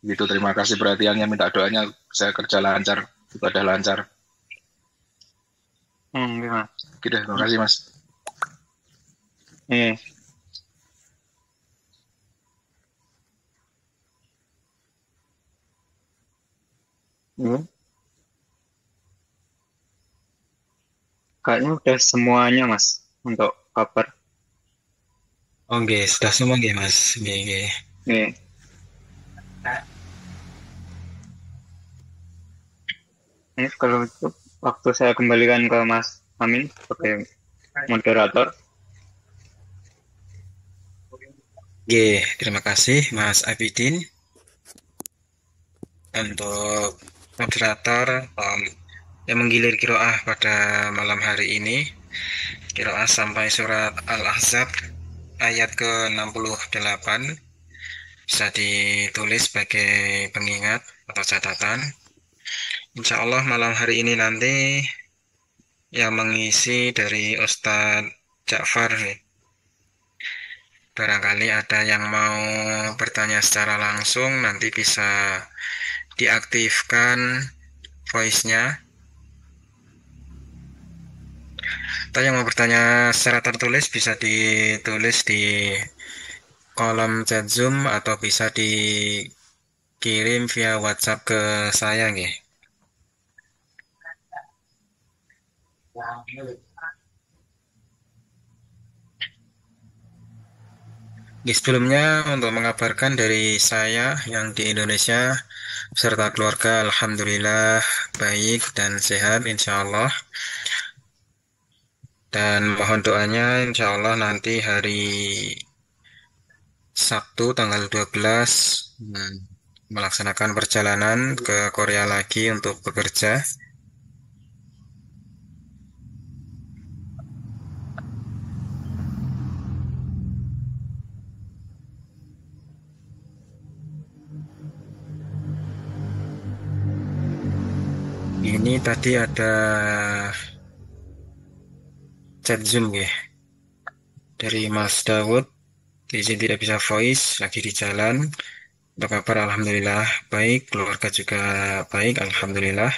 Gitu, terima kasih perhatiannya, minta doanya saya kerja lancar, ibadah lancar. Iya, Mas. Oke deh, terima kasih Mas. Iya. Iya. Kayaknya udah semuanya, Mas, untuk kabar. Oke, sudah semua nggih, Mas. Nggih, nggih. Iya. Ini kalau itu waktu saya kembalikan ke Mas Amin sebagai moderator. Nggih, terima kasih Mas Abidin untuk moderator yang menggilir kiroah pada malam hari ini. Kiroah sampai surat Al-Ahzab ayat ke-68 bisa ditulis sebagai pengingat atau catatan. Insya Allah malam hari ini nanti yang mengisi dari Ustadz Ja'far nih. Barangkali ada yang mau bertanya secara langsung, nanti bisa diaktifkan voice-nya. Atau yang mau bertanya secara tertulis bisa ditulis di kolom chat Zoom atau bisa dikirim via WhatsApp ke saya nggih. Sebelumnya untuk mengabarkan dari saya yang di Indonesia beserta keluarga alhamdulillah baik dan sehat insya Allah. Dan mohon doanya insya Allah nanti hari Sabtu tanggal 12 melaksanakan perjalanan ke Korea lagi untuk bekerja. Ini tadi ada chat Zoom ya dari Mas Dawud. Izin tidak bisa voice, lagi di jalan. Untuk kabar alhamdulillah baik, keluarga juga baik alhamdulillah.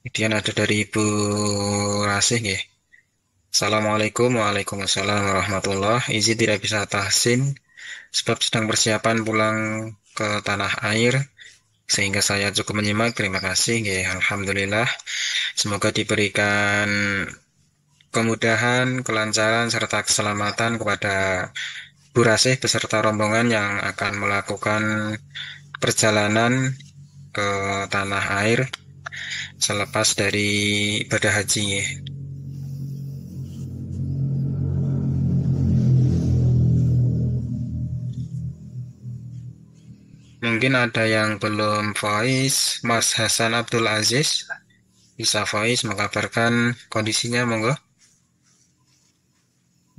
Kemudian ada dari Ibu Rasih ya. Assalamualaikum waalaikumsalam warahmatullah. Izin tidak bisa tahsin sebab sedang persiapan pulang ke tanah air sehingga saya cukup menyimak. Terima kasih ya, alhamdulillah. Semoga diberikan kemudahan, kelancaran serta keselamatan kepada Bu Rasih beserta rombongan yang akan melakukan perjalanan ke tanah air selepas dari ibadah haji. Mungkin ada yang belum voice, Mas Hasan Abdul Aziz bisa voice mengabarkan kondisinya, monggo.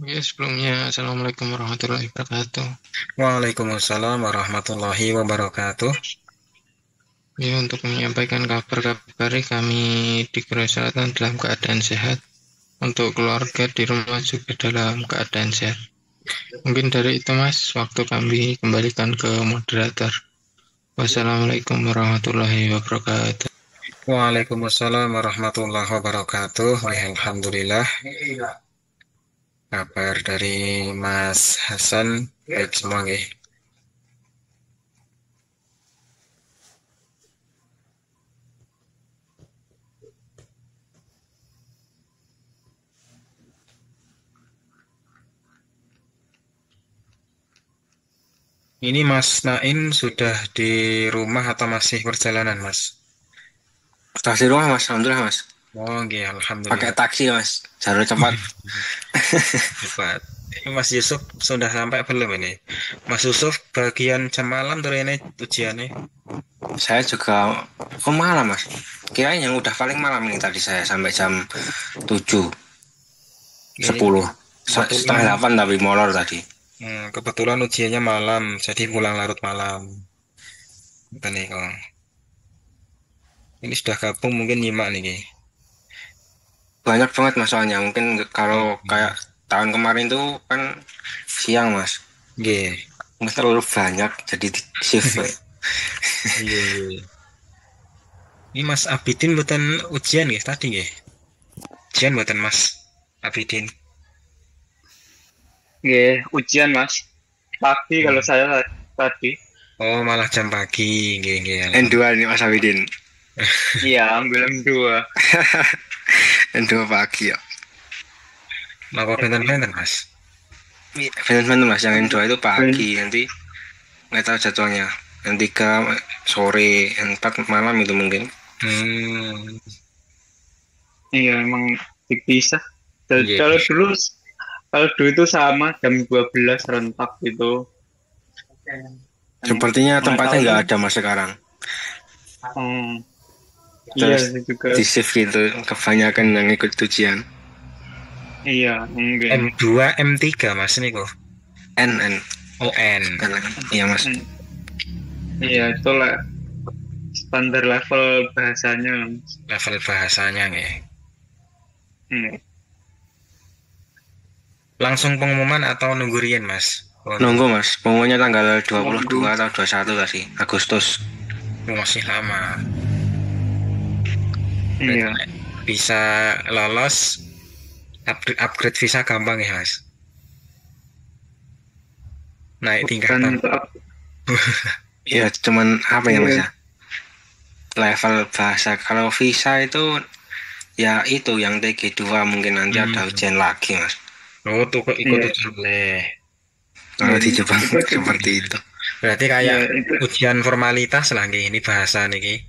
Ya, sebelumnya Assalamualaikum warahmatullahi wabarakatuh. Waalaikumsalam warahmatullahi wabarakatuh. Ya, untuk menyampaikan kabar-kabar kami di Korea Selatan dalam keadaan sehat. Untuk keluarga di rumah juga dalam keadaan sehat. Mungkin dari itu Mas, waktu kami kembalikan ke moderator. Wassalamualaikum warahmatullahi wabarakatuh. Waalaikumsalam warahmatullahi wabarakatuh. Alhamdulillah. Kabar dari Mas Hasan baik semua nggih. Ini Mas Nain sudah di rumah atau masih perjalanan, Mas? Sudah di rumah Mas, alhamdulillah Mas. Oh, nggih, Pakai alhamdulillah. taksi Mas, jalur cepat. Cepat. Ini Mas Yusuf sudah sampai belum ini? Mas Yusuf bagian jam malam tuh ini ujiannya. Saya juga malam Mas. Kirain yang udah paling malam ini tadi saya sampai jam 7, Ini 10, setengah kebetulan 8 tapi molor tadi. kebetulan ujiannya malam, jadi pulang larut malam. Ini kok. Ini sudah gabung mungkin nyimak nih. Banyak banget Mas soalnya. Mungkin kalau kayak tahun kemarin tuh kan siang Mas. Nggih. Mungkin terlalu banyak jadi shift. Iya, iya. Ini Mas Abidin buatan ujian ya tadi ya? Ujian buatan Mas Abidin. Nggih, ujian Mas. Pagi kalau Hmm. saya tadi. Oh, malah jam pagi. Nggih, nggih. N2 nih Mas Abidin. Iya, ambil M2. N2 pagi ya. Napa benten-benten Mas? Benar-benar Mas, yang N2 itu pagi, nanti nggak tahu jadwalnya. Yang 3 sore, yang 4 malam itu mungkin. Hmm. Iya, emang dipisah. Iya. Kalau dulu itu sama jam 12 rentak gitu. Sepertinya Nggak tempatnya tahu nggak nih. ada Mas sekarang. Iya Terus itu juga. di shift gitu, kebanyakan yang ikut ujian. Iya, mungkin. M2, M3 Mas ini kok. N. Oh, N. Iya Mas. Iya, itu lah standar level bahasanya. Level bahasanya nggih. Hmm. Langsung pengumuman atau nunggu riyen Mas? Oh, Nunggu Mas, pokoknya tanggal 22 atau 21 tadi, Agustus. masih lama. Iya. Bisa lolos upgrade visa gampang ya Mas. Naik tingkatan. Ya cuman apa ya Mas Iya. ya? Level bahasa. Kalau visa itu ya itu yang TG2 mungkin nanti ada ujian lagi Mas. Oh, tuh ikut Iya. ujian boleh. Kalau di Jepang seperti itu. Berarti kayak Iya, itu ujian formalitas lah nggih, ini bahasa niki.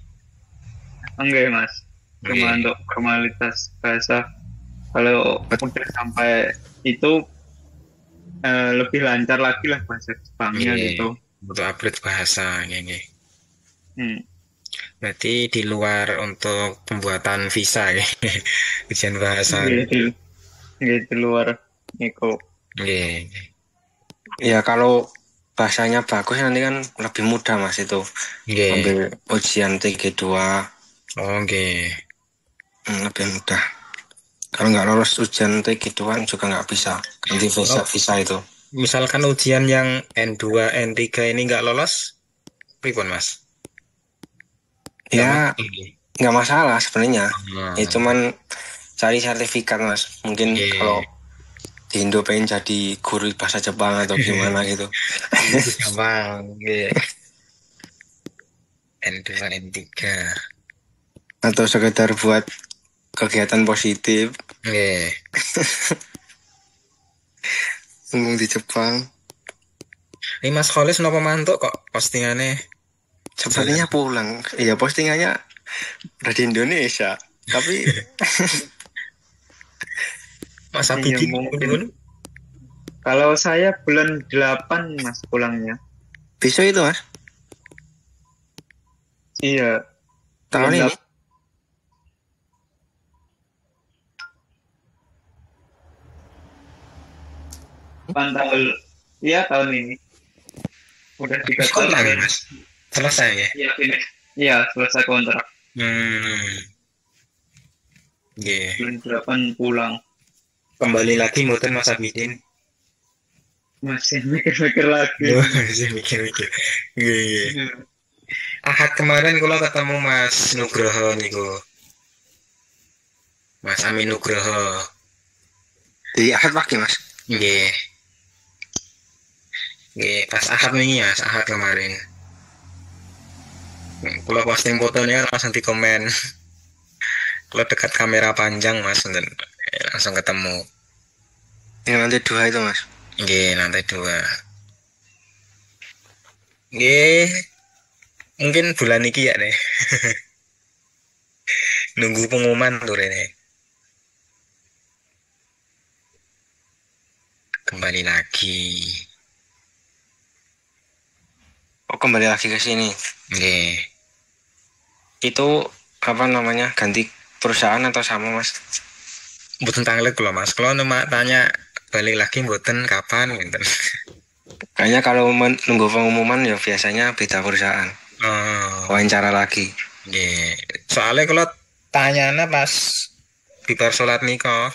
enggak Mas. Cuma Nggih. untuk formalitas bahasa. Kalau udah sampai itu lebih lancar lagi lah bahasa Jepangnya Nggih. gitu. Untuk upgrade bahasa nggih. Hmm. Berarti di luar untuk pembuatan visa ya. Ujian bahasa. Gitu. Gitu luar Niko. Nggih. Ya kalau bahasanya bagus nanti kan lebih mudah Mas itu. Nggih. Ambil ujian TG2 Oh, nggih. lebih mudah. Kalau nggak lolos ujian TG2 juga nggak bisa. Nanti visa itu. Misalkan ujian yang N2, N3 ini nggak lolos, pripun Mas? Ya nggak masalah sebenarnya. Hmm. Ya cuman cari sertifikat Mas. Mungkin Iya. kalau di Indo pengen jadi guru bahasa Jepang atau gimana gitu. Gampang, nggih. N2, N3. Atau sekedar buat kegiatan positif Nggih. ngomong di Jepang. Ini Mas Kholis napa mantuk kok postingannya? Sepertinya pulang. Iya postingannya dari Indonesia. Tapi Mas Iya, Abidin mungkin. pun Kalau saya bulan 8 Mas pulangnya. besok itu Mas. Iya. Tahun Bulan ini. tanggal iya tahun ini. Udah 3 tahun. kontrak ya Mas? Selesai ya? Iya, ini. Iya, selesai kontrak. Nggih. Bulan 8 pulang. Kembali lagi mboten Mas Abidin. Masih mikir-mikir lagi. Masih mikir-mikir. Nggih. Ahad kemarin kula ketemu Mas Nugroho niku. Mas Amin Nugroho. Di Ahad pagi Mas. Nggih. Nggih, pas Ahad wingi ya, Ahad kemarin. Kula posting fotonya langsung di komen. Kula dekat kamera panjang Mas, dan langsung ketemu. Yang lantai 2 itu Mas. Nggih, lantai 2. Nggih. Mungkin bulan iki ya deh. Nunggu pengumuman tuh ini. Kembali lagi. Oh kembali lagi ke sini. Nggih. Itu apa namanya ganti perusahaan atau sama Mas? Mboten tanglet kula Mas. Kalau tanya balik lagi mboten kapan gitu. Kayaknya kalau nunggu pengumuman ya biasanya beda perusahaan. Oh. Wawancara lagi. Nggih. Soalnya kalau tanyanya pas bibar salat nika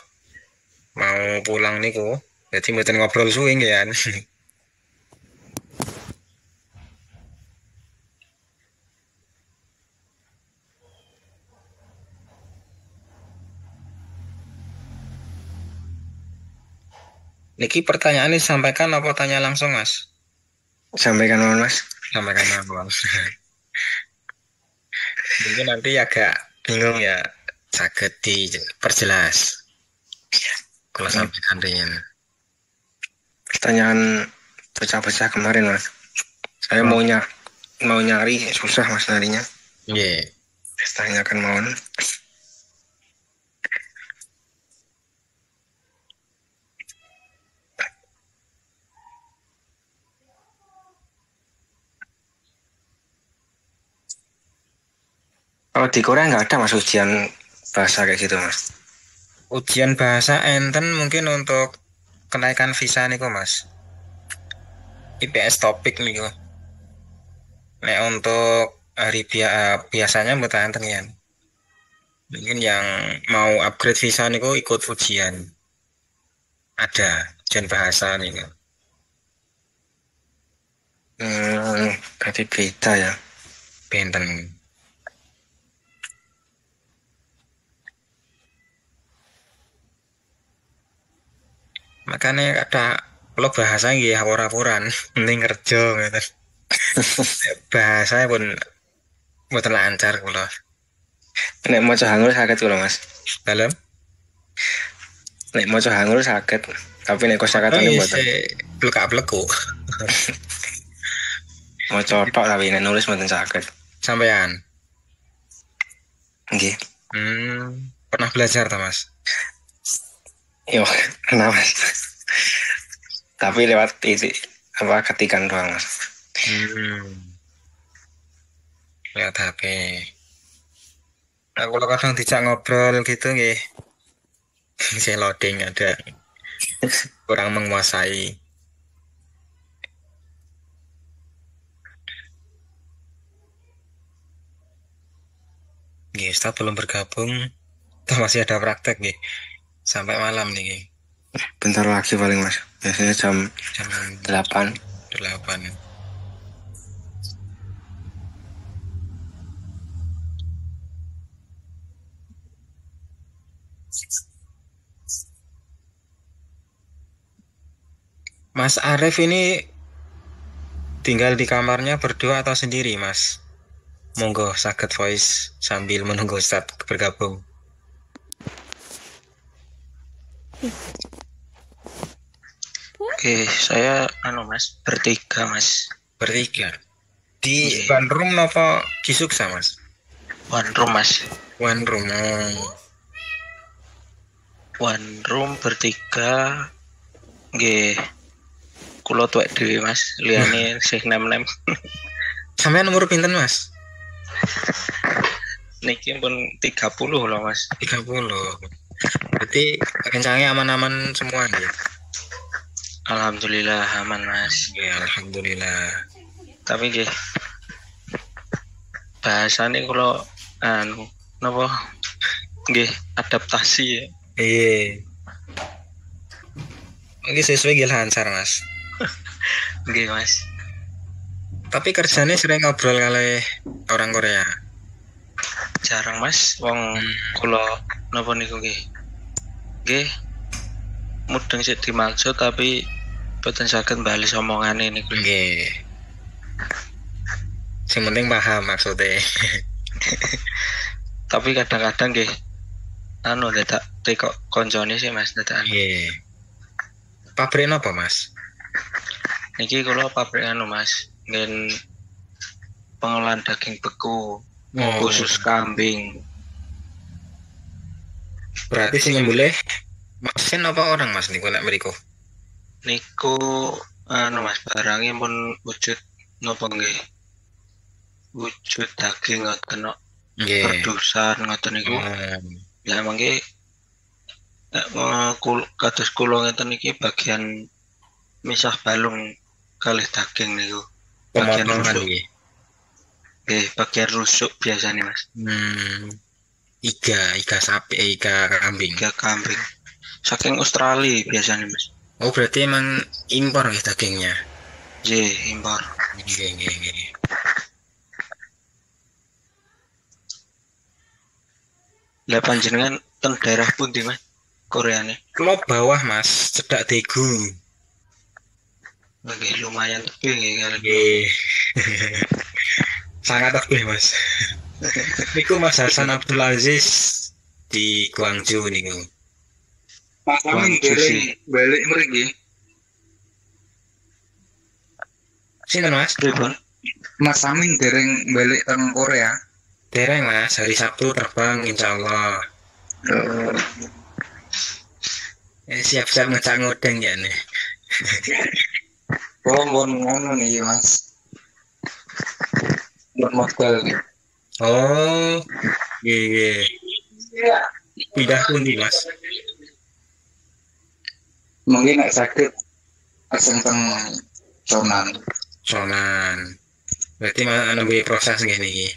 mau pulang niku, jadi mboten ngobrol suwe nggih kan. Niki pertanyaan ini sampaikan apa tanya langsung Mas? Sampaikan mohon Mas. Sampaikan langsung. Mungkin nanti agak bingung ya, saged diperjelas. Kalau sampaikan ringan. Pertanyaan pecah-pecah kemarin Mas. Saya mau nyari susah Mas nyarinya. Nggih. Tanyakan mohon. Kalau di Korea nggak ada Mas ujian bahasa kayak gitu Mas. Ujian bahasa enten mungkin untuk kenaikan visa niku Mas. IPS topik niku. Nek untuk hari biasanya mboten enten ya. Mungkin yang mau upgrade visa niku ikut ujian. Ada ujian bahasa niku. Berarti beda ya. Benten. Makanya ada kalau bahasa nggih ora-oran mending kerja ngoten. Bahasa pun mboten lancar kula. Nek maca Hangul sakit kula Mas. Dalam Nek maca Hangul sakit, tapi nek kosakatane mboten. Blek-bleku. Maca tok tapi nek nulis mboten sakit. Sampean. Nggih. Pernah belajar ta Mas? Yo, kenapa Mas? Tapi lewat ketikan doang Mas. Lewat HP. Nah, kalau kadang dijak ngobrol gitu nggih. Saya loading ada kurang menguasai. Nggih, Ustaz belum bergabung. Toh masih ada praktek nggih. Sampai malam nih. Bentar lagi paling Mas. Biasanya jam 8. Mas Arif ini tinggal di kamarnya berdua atau sendiri Mas? Monggo saged voice sambil menunggu Ustaz bergabung. Oke, saya Mas, bertiga Mas. Bertiga. Di one room apa Kisuksa Mas? One room Mas. One room. One room bertiga. Nggih. Kula tuwek dhewe Mas, liyane sih nem-nem. Sampeyan umur pinten Mas? Niki pun 30 loh Mas. 30. Berarti kencangnya aman-aman semua nih. Alhamdulillah aman Mas. Ya, alhamdulillah. Tapi nggih bahasane kula napa nggih adaptasi ya. Iya. Ini sesuai nggih lancar Mas. Nggih Mas. Tapi kerjanya sering ngobrol kali orang Korea. Jarang Mas, wong kula napa niku nggih. Nggih mudeng sik dimaksud tapi boten saged bales omongane niku. Nggih. Sing penting paham maksudnya. Tapi kadang-kadang nggih dadak kok koncone sih Mas dadak. Nggih. Pabrik napa Mas? Niki kula pabrik Mas, ngen pengolahan daging beku khusus kambing. Berarti sing nyembelih mesin apa orang Mas niku nek mriku? Niku Mas barangnya pun wujud napa nggih? Wujud daging ngoten kok. Nggih. Produsan ngoten niku. Ya mangke kados kula ngeten iki bagian misah balung kalih daging niku. Bagian rusuk. Bagian rusuk biasanya Mas. Iga sapi, iga kambing. Iga kambing. Saking Australia biasanya Mas. Oh berarti emang impor ya dagingnya? Iya impor. Nggih. Lah panjenengan teng daerah pundi Mas? Koreane. Kulo bawah Mas, cedak Daegu. Oke, lumayan tebing ya kali. Nggih. Sangat tebih Mas. Niku Mas Hasan Abdul Aziz di Guangzhou niku. Mas Amin dereng balik mriki. Sinten Mas? Pripun? Mas Amin dereng balik teng Korea. Dereng Mas, hari Sabtu terbang insyaallah. Siap-siap ngecak ngodeng ya nih. Kalau mau ngono nih Mas. Buat modal nih. Oh, iya. Pindah pundi Mas? Mungkin nek sakit aseng teng Conan. Berarti nembe proses ngene iki.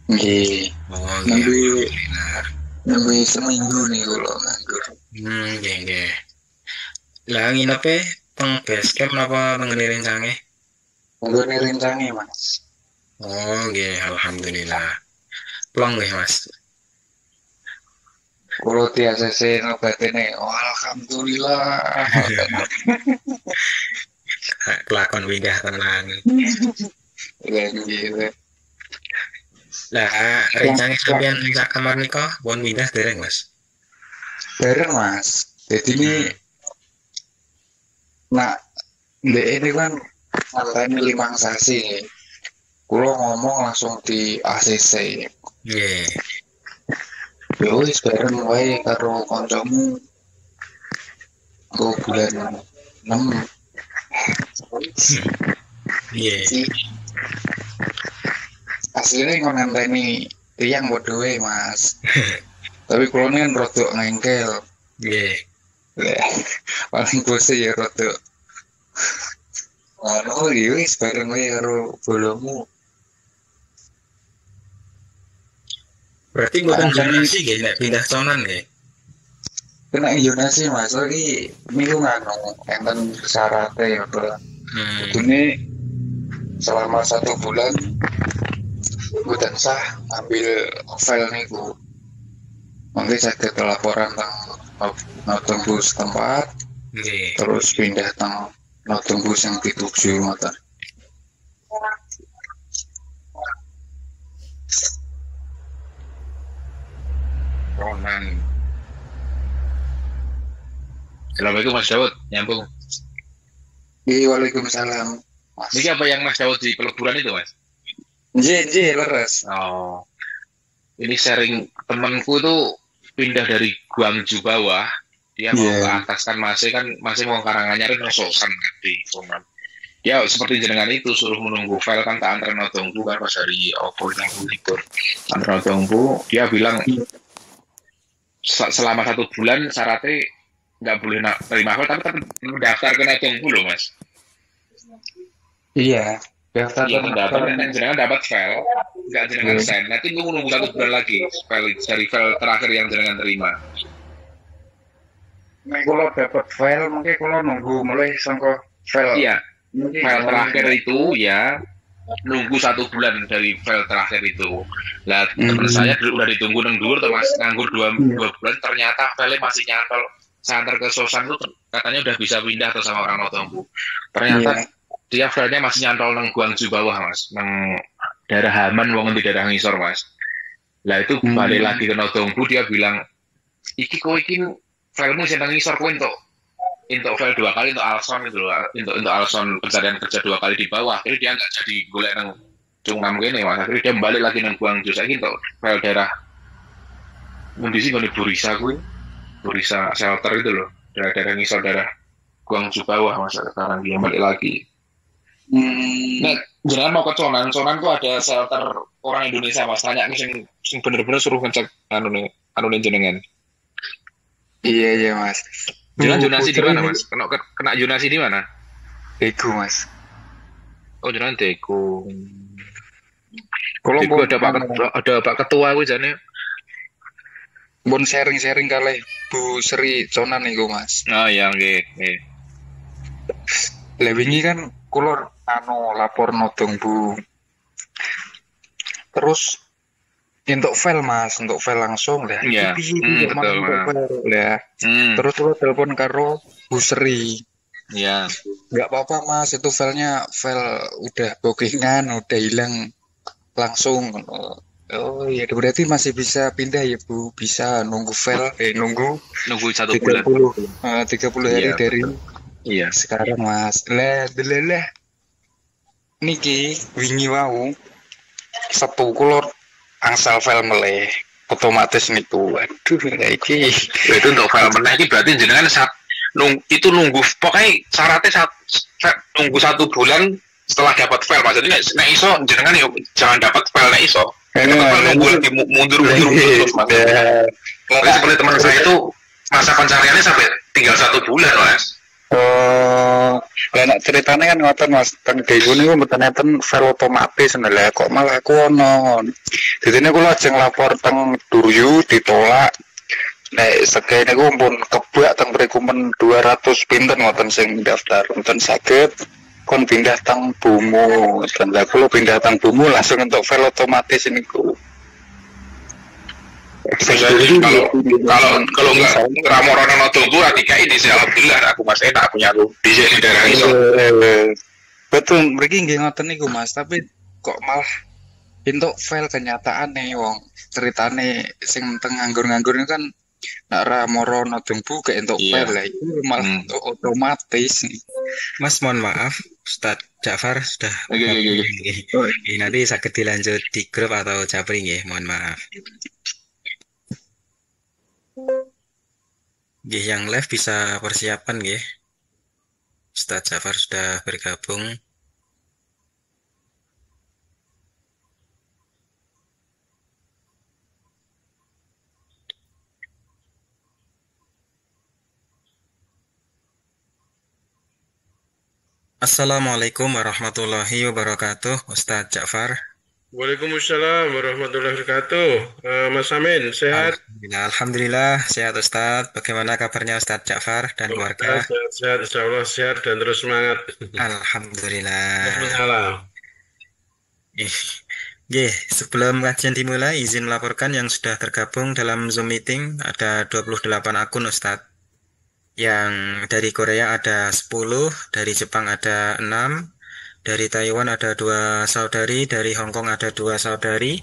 Nggih. Oh, Nembe iya. nembe seminggu nih kula nganggur. Nggih. Lah nginepe teng base camp napa teng rencange? Nggone rencange Mas. Oh, nggih, alhamdulillah. Plong nggih Mas. Kulo di ACC nobatene, oh, alhamdulillah. Kelakon windah tenang. Ya gitu. Lah rencana sampean ning sak kamar nika pun windah dereng Mas. Bareng Mas. Jadi ini nak ndek ini kan nganteni 5 sasi. Kulo ngomong langsung di ACC. Nggih. Ya wis bareng wae karo kancamu. Go bulan 6. Nggih. Aslinya nganteni tiyang padha wae Mas. Tapi kulo kan rodok ngengkel. Nggih. Paling bose ya rodok. Anu iki wis bareng wae karo bolomu. Berarti mboten zonasi nggih nek pindah Conan nggih. Kena zonasi Mas, iki minggu nganu enten syaratnya ya, Bro. Ini selama 1 bulan gue tansah ambil file niku. Mangke saged laporan tentang notembus tempat. Nggih. Terus pindah tentang notembus yang dituju ngoten. Conan. Assalamualaikum Mas Daud, nyambung. Waalaikumsalam. Mas. Ini apa yang Mas Daud di peleburan itu Mas? Nggih, leres. Oh, ini sharing temanku tuh pindah dari Guangzhou bawah, dia mau ke atas kan masih mau Karanganyar Nososan di Conan. Dia seperti jenengan itu suruh menunggu file kan tak antren notongku kan pas hari opo yang libur antren notongku, dia bilang selama 1 bulan syaratnya nggak boleh terima file tapi tetap mendaftar ke notongku loh Mas. Iya. Daftar dan jenengan dapat file, nggak jenengan send. Nanti nunggu 1 bulan lagi file dari file terakhir yang jenengan terima. Nek kalau dapat file mungkin kalau nunggu mulai sangko file. Iya. File terakhir itu ya nunggu 1 bulan dari file terakhir itu. Lah teman saya udah ditunggu nang dhuwur tuh Mas, nganggur 2 bulan ternyata file masih nyantol. Saya antar ke Sosan tuh katanya udah bisa pindah tuh sama orang Notombu. Ternyata dia filenya masih nyantol nang Guangzhou bawah Mas, nang daerah Haman wong di daerah ngisor Mas. Lah itu balik lagi ke Notombu dia bilang, "Iki kowe iki filemu sing nang ngisor kowe entuk file 2 kali untuk Alson itu loh, untuk Alson pencarian kerja 2 kali di bawah." Jadi dia nggak jadi golek nang Cungam kene Mas. Akhirnya dia balik lagi nang Guangzhou saiki untuk file daerah mundi sih ngene Burisa shelter itu loh, daerah ngisor daerah Guangzhou bawah Mas. Sekarang dia balik lagi. Nah, jangan mau ke Conan tuh ada shelter orang Indonesia Mas. Tanya sing bener-bener suruh ngecek anu jenengan. Iya Mas. Jangan zonasi di mana Mas? Kena zonasi di mana? Daegu Mas. Oh jangan Daegu. Kalau ada Pak Ketua gue jane. Bon sharing kali Bu Sri Conan niku Mas. Oh iya nggih. Lah wingi kan kula lapor nodong Bu. Terus untuk file mas, untuk file langsung lah. Iya. Iki piye Betul, untuk Mas. file lah. Terus lo telepon karo Busri. Iya. Nggak apa-apa mas, itu filenya file udah bookingan, udah hilang langsung. Oh iya, berarti masih bisa pindah ya Bu, bisa nunggu file, nunggu Nunggu 1 30 bulan. 30 hari Iya, dari Iya. sekarang mas. Lah, niki wingi wau Sabtu kula angsal file meleh otomatis niku. Waduh, iki Itu untuk file meneh iki berarti jenengan itu nunggu pokoknya syaratnya nunggu 1 bulan setelah dapat file Mas. Jadi nek iso jenengan yo jangan dapat file nek iso. Nunggu lagi mundur terus Mas. Mungkin seperti teman saya itu masa pencariannya sampai tinggal 1 bulan Mas. oh, lah nek ceritane kan ngoten Mas, teng deku niku mboten enten file otomatis lha kok malah aku ono. Dadine kula ajeng lapor teng Duryu ditolak. Nek sekene niku pun kebak teng mriku men 200 pinten ngoten sing daftar. Mboten saged kon pindah teng Bumu. Dan lah kula pindah teng Bumu langsung untuk file otomatis niku. Kalau nggak ramorono notebook dikai di sini alhamdulillah aku Mas enak punya aku di sini daerah iso. Betul, mriki nggih ngoten niku Mas, tapi kok malah entuk file kenyataan nih wong ceritane sing teng nganggur-nganggur ini kan nek ra moro notebook gak entuk Iya. file lah itu malah entuk otomatis. Mas, mohon maaf, Ustadz Ja'far sudah Oke. Oke, nanti sakit dilanjut di grup atau japri ya, mohon maaf. Nggih, yang live bisa persiapan nggih. Ustadz Ja'far sudah bergabung. Assalamualaikum warahmatullahi wabarakatuh, Ustadz Ja'far. Waalaikumsalam warahmatullahi wabarakatuh. Mas Amin, sehat? Alhamdulillah sehat Ustadz. Bagaimana kabarnya Ustadz Ja'far dan keluarga? Sehat, insya Allah sehat dan terus semangat. Alhamdulillah. Salam. Nggih, sebelum kajian dimulai, izin melaporkan yang sudah tergabung dalam Zoom meeting ada 28 akun Ustadz. Yang dari Korea ada 10, dari Jepang ada 6, dari Taiwan ada 2 saudari, dari Hong Kong ada 2 saudari,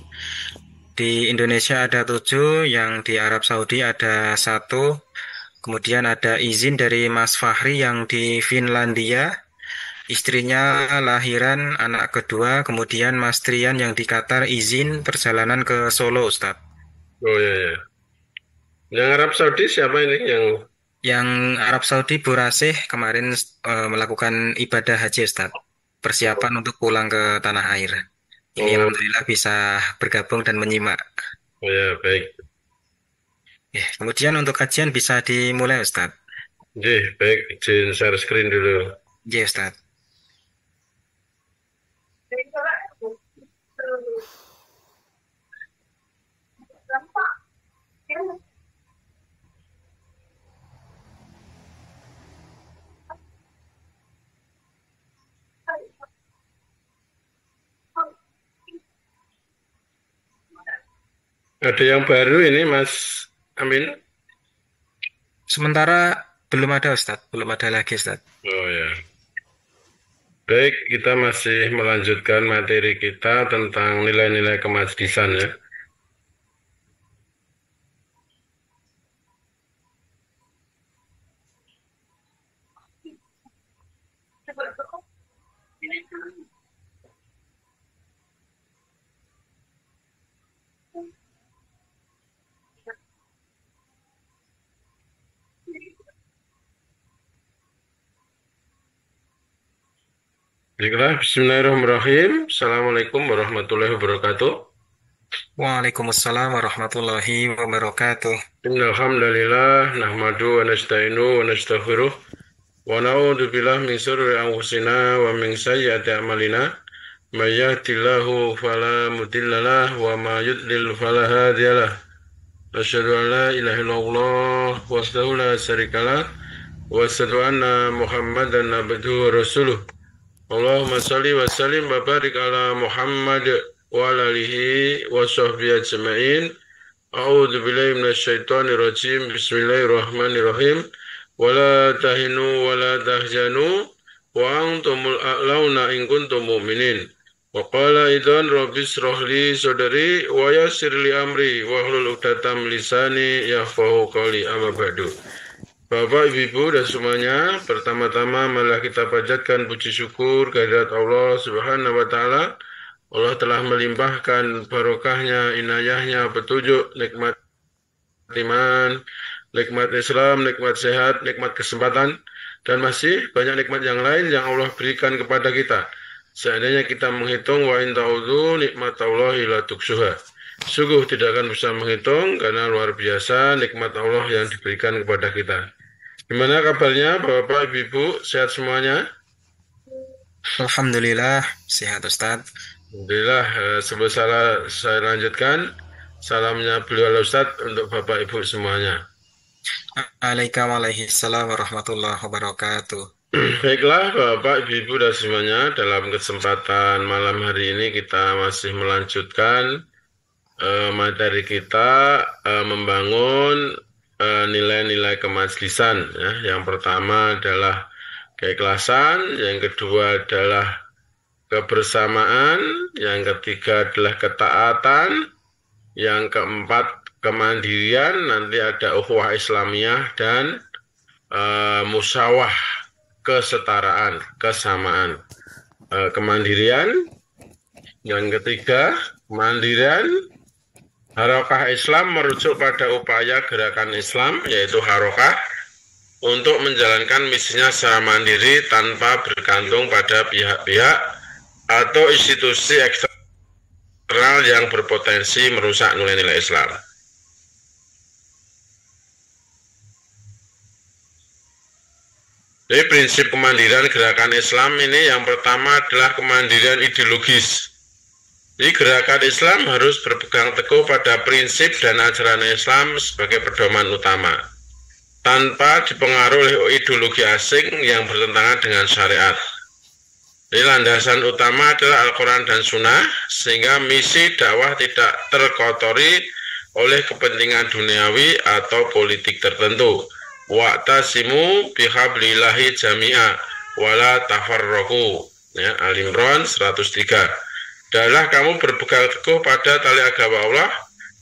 di Indonesia ada 7, yang di Arab Saudi ada 1, kemudian ada izin dari Mas Fahri yang di Finlandia, istrinya lahiran anak kedua, kemudian Mas Trian yang di Qatar izin perjalanan ke Solo, Ustadz. Oh ya. Yang Arab Saudi siapa ini? Yang Arab Saudi Bu Rasih kemarin melakukan ibadah haji, Ustadz. Persiapan untuk pulang ke tanah air. Ini alhamdulillah bisa bergabung dan menyimak. Oh ya, baik. Kemudian untuk kajian bisa dimulai, Ustadz. Baik, izin share screen dulu. Ustadz. Ada yang baru ini Mas Amin? Sementara belum ada Ustadz, belum ada lagi Ustadz. Oh ya. Baik, kita masih melanjutkan materi kita tentang nilai-nilai kemajlisan ya. Baiklah, bismillahirrahmanirrahim. Assalamualaikum warahmatullahi wabarakatuh. Waalaikumsalam warahmatullahi wabarakatuh. Innal hamdalillah nahmadu wa nasta'inu wa nastaghfiruh wa na'udzu billahi min shururi anfusina wa min sayyiati a'malina. May yahdihillahu fala mudhillalah wa may yudlil fala hadiyalah. Asyhadu an la ilaha illallah wahdahu la syarikalah wa asyhadu anna Muhammadan abduhu wa rasuluh. Allahumma shalli wa sallim wa barik ala Muhammad wa alihi wa sahbihi ajma'in. A'udzu billahi minasyaitonir rajim. Bismillahirrahmanirrahim. Wala tahinu wala tahzanu wa antumul a'launa in kuntum mu'minin. Wa qala idzan rabbi shrah li sadri wa yassir li amri wa hlul 'uqdatam lisani yafqahu qawli amma ba'du. Bapak, Ibu, dan semuanya, pertama-tama malah kita panjatkan puji syukur kehadirat Allah Subhanahu wa taala. Allah telah melimpahkan barokahnya, inayahnya, petunjuk, nikmat iman, nikmat Islam, nikmat sehat, nikmat kesempatan, dan masih banyak nikmat yang lain yang Allah berikan kepada kita. Seandainya kita menghitung wa in ta'udzu nikmatallahi la tuksuha. Sungguh tidak akan bisa menghitung karena luar biasa nikmat Allah yang diberikan kepada kita. Gimana kabarnya Bapak Ibu, sehat semuanya? Alhamdulillah, sehat Ustaz. Alhamdulillah. Sebelum saya lanjutkan, salamnya beliau Ustaz untuk Bapak Ibu semuanya. Waalaikumsalam warahmatullahi wabarakatuh. Baiklah Bapak Ibu dan semuanya, dalam kesempatan malam hari ini kita masih melanjutkan materi kita membangun nilai-nilai kemajlisan. Ya. Yang pertama adalah keikhlasan, yang kedua adalah kebersamaan, yang ketiga adalah ketaatan, yang keempat kemandirian, nanti ada ukhuwah Islamiyah dan musyawah, kesetaraan, kesamaan. Kemandirian, yang ketiga kemandirian, harokah Islam merujuk pada upaya gerakan Islam, yaitu harokah, untuk menjalankan misinya secara mandiri tanpa bergantung pada pihak-pihak atau institusi eksternal yang berpotensi merusak nilai-nilai Islam. Jadi prinsip kemandirian gerakan Islam ini yang pertama adalah kemandirian ideologis. Jadi gerakan Islam harus berpegang teguh pada prinsip dan ajaran Islam sebagai pedoman utama, tanpa dipengaruhi oleh ideologi asing yang bertentangan dengan syariat. Jadi landasan utama adalah Al-Quran dan Sunnah, sehingga misi dakwah tidak terkotori oleh kepentingan duniawi atau politik tertentu. Wa'tasimu bihablillahi jami'a wala tafarraqu. Ya, Al-Imran 103. Adalah kamu berpegang teguh pada tali agama Allah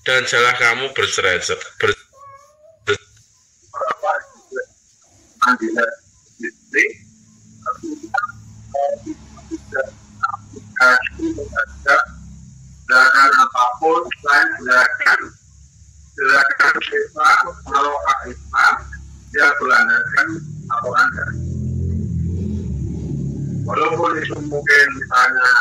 dan janganlah kamu bercerai. Gerakan apapun selain gerakan Islam, kalau Islam dia berlandaskan Al-Quran. Walaupun itu mungkin misalnya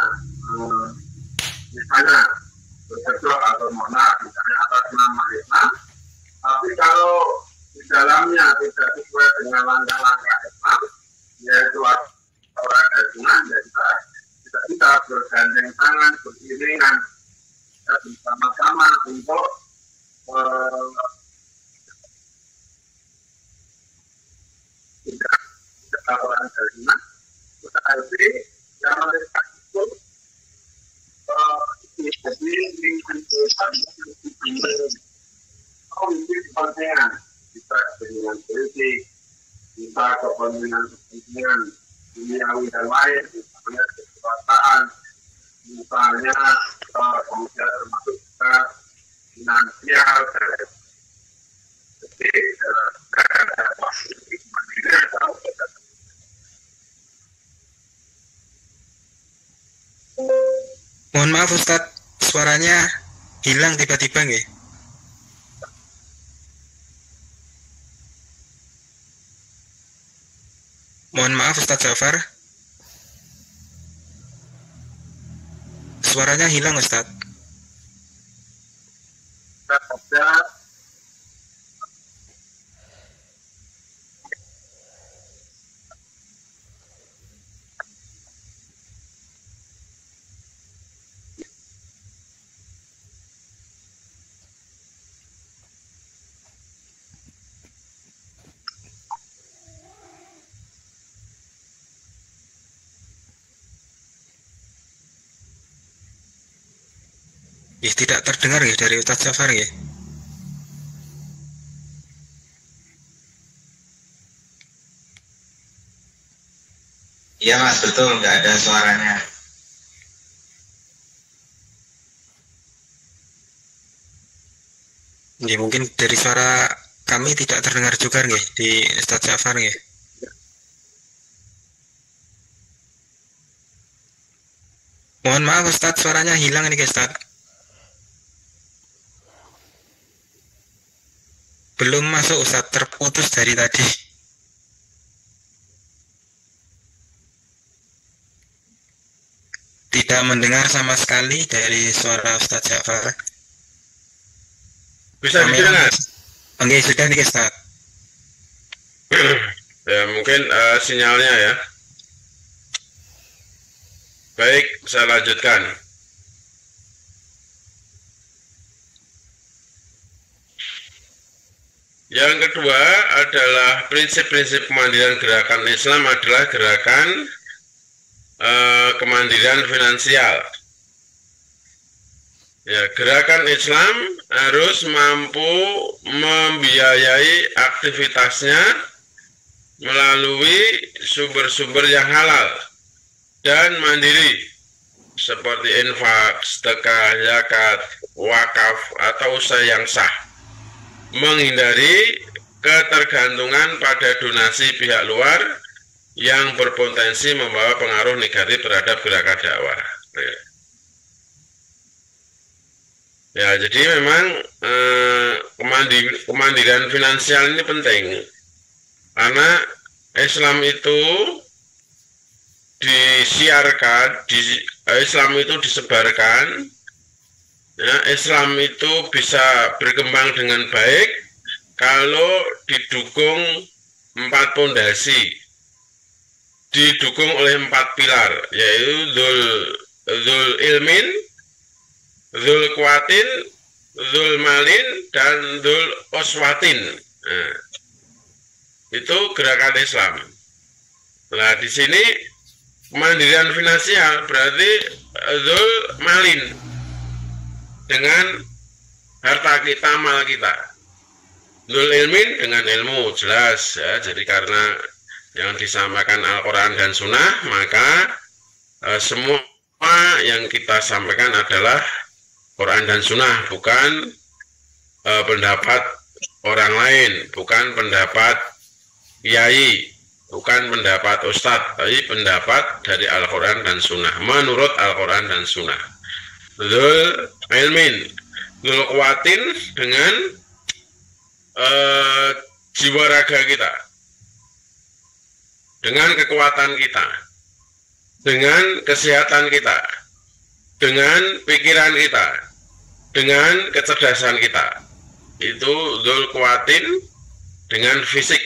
berkedok atau monark misalnya atas nama Islam, tapi kalau di dalamnya tidak sesuai dengan langkah-langkah Islam, yaitu Al-Quran dan Sunnah, tidak kita bergandeng tangan, beriringan bersama-sama untuk tidak Al-Quran dan Sunnah. Berarti yang mereka itu kepentingan bisa kepentingan politik, bisa kepentingan duniawi dan lain, misalnya kekuasaan, misalnya kemudian termasuk juga finansial. Jadi Mohon maaf Ustadz, suaranya hilang tiba-tiba nggih? Mohon maaf Ustadz Jafar, suaranya hilang Ustadz. Ya, tidak terdengar ya dari Ustadz Jafar ya. Iya Mas, betul, nggak ada suaranya. Ya, mungkin dari suara kami tidak terdengar juga nggih di Ustadz Jafar nggih. Mohon maaf Ustadz, suaranya hilang ini Ustadz. Belum masuk Ustadz, terputus dari tadi. Tidak mendengar sama sekali dari suara Ustadz Jafar. Bisa didengar? Oke, sudah nih Ustadz. Ya, mungkin sinyalnya ya. Baik, saya lanjutkan. Yang kedua adalah prinsip-prinsip kemandirian gerakan Islam adalah gerakan kemandirian finansial. Ya, gerakan Islam harus mampu membiayai aktivitasnya melalui sumber-sumber yang halal dan mandiri seperti infak, sedekah, zakat, wakaf atau usaha yang sah. Menghindari ketergantungan pada donasi pihak luar yang berpotensi membawa pengaruh negatif terhadap gerakan dakwah. Ya, jadi memang kemandirian finansial ini penting karena Islam itu disiarkan, Islam itu disebarkan, ya, Islam itu bisa berkembang dengan baik kalau didukung 4 pondasi, didukung oleh 4 pilar, yaitu dzul ilmin, dzul kuatin, dzul malin, dan dzul oswatin. Nah, itu gerakan Islam. Nah, di sini kemandirian finansial berarti dzul malin, dengan harta kita, mal kita. Dzul ilmin dengan ilmu, jelas ya. Jadi karena yang disampaikan Al-Quran dan Sunnah, maka semua yang kita sampaikan adalah Quran dan Sunnah, bukan pendapat orang lain, bukan pendapat kiai, bukan pendapat ustadz, tapi pendapat dari Al-Quran dan Sunnah, menurut Al-Quran dan Sunnah. Dzul ilmin, dzul kuatin dengan jiwa raga kita, dengan kekuatan kita, dengan kesehatan kita, dengan pikiran kita, dengan kecerdasan kita. Itu dzul kuatin dengan fisik.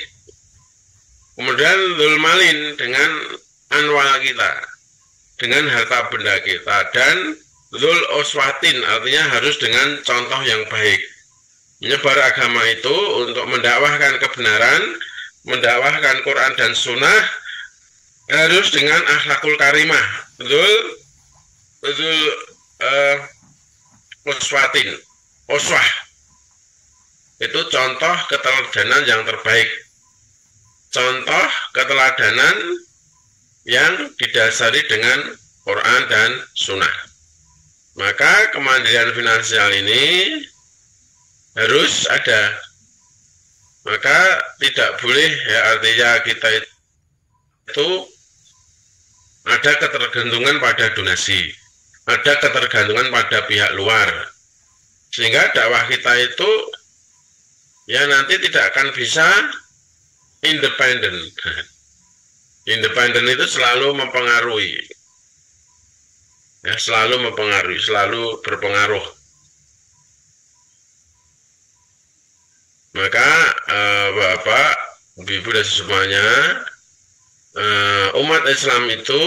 Kemudian dzul malin dengan anwal kita, dengan harta benda kita, dan dzul oswatin artinya harus dengan contoh yang baik. Menyebar agama itu untuk mendakwahkan kebenaran, mendakwahkan Quran dan Sunnah harus dengan akhlakul karimah, dzul oswatin, oswah. Itu contoh keteladanan yang terbaik, contoh keteladanan yang didasari dengan Quran dan Sunnah. Maka kemandirian finansial ini harus ada. Maka tidak boleh, ya, artinya kita itu ada ketergantungan pada donasi, ada ketergantungan pada pihak luar, sehingga dakwah kita itu ya nanti tidak akan bisa independen. Independen itu selalu mempengaruhi, ya, selalu mempengaruhi, selalu berpengaruh. Maka Bapak, Ibu dan semuanya, umat Islam itu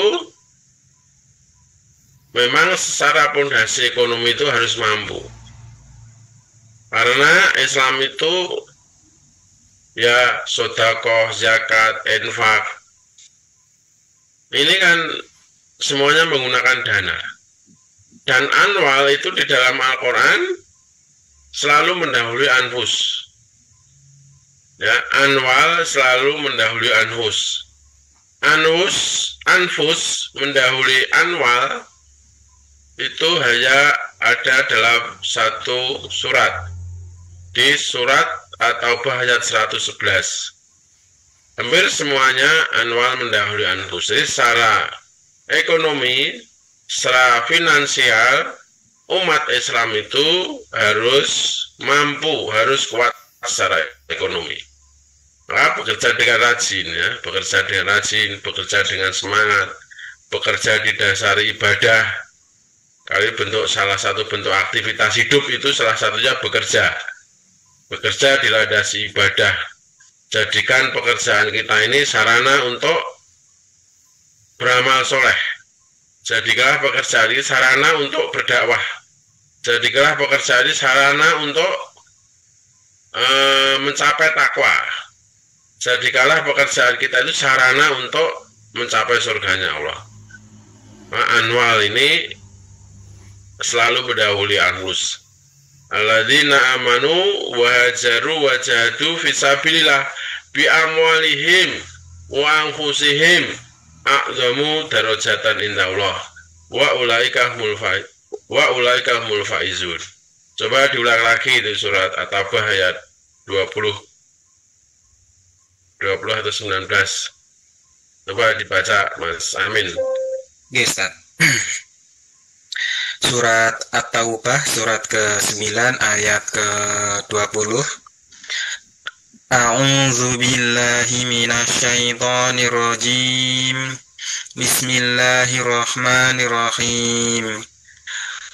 memang secara pondasi ekonomi itu harus mampu. Karena Islam itu ya sedekah, zakat, infak. Ini kan semuanya menggunakan dana. Dan anwal itu di dalam Al-Quran selalu mendahului anfus. Ya, anwal selalu mendahului anfus. Anfus mendahului anwal itu hanya ada dalam satu surat. Di surat At-Taubah ayat 111. Hampir semuanya anwal mendahului anfus. Jadi secara ekonomi, secara finansial, umat Islam itu harus mampu, harus kuat secara ekonomi. Maka bekerja dengan rajin, ya, bekerja dengan semangat, bekerja didasari ibadah. Kali salah satu bentuk aktivitas hidup itu salah satunya bekerja. Bekerja dilandasi ibadah. Jadikan pekerjaan kita ini sarana untuk beramal soleh. Jadikanlah pekerjaan ini sarana untuk berdakwah. Jadikanlah pekerjaan ini sarana untuk mencapai takwa. Jadikanlah pekerjaan kita itu sarana untuk mencapai surganya Allah. Nah, anwal ini selalu mendahului anfus. Alladzina amanu wa hajaru wa jahadu fisabilillah bi amwalihim wa anfusihim a'zamu darajatan indallah wa ulaika humul faizun. Coba diulang lagi di surat At-Taubah ayat 20 atau 19. Coba dibaca Mas Amin. Oke, Ustaz. Surat At-Taubah surat ke-9 ayat ke-20. A'udzu billahi minasyaitonir rajim. Bismillahirrahmanirrahim.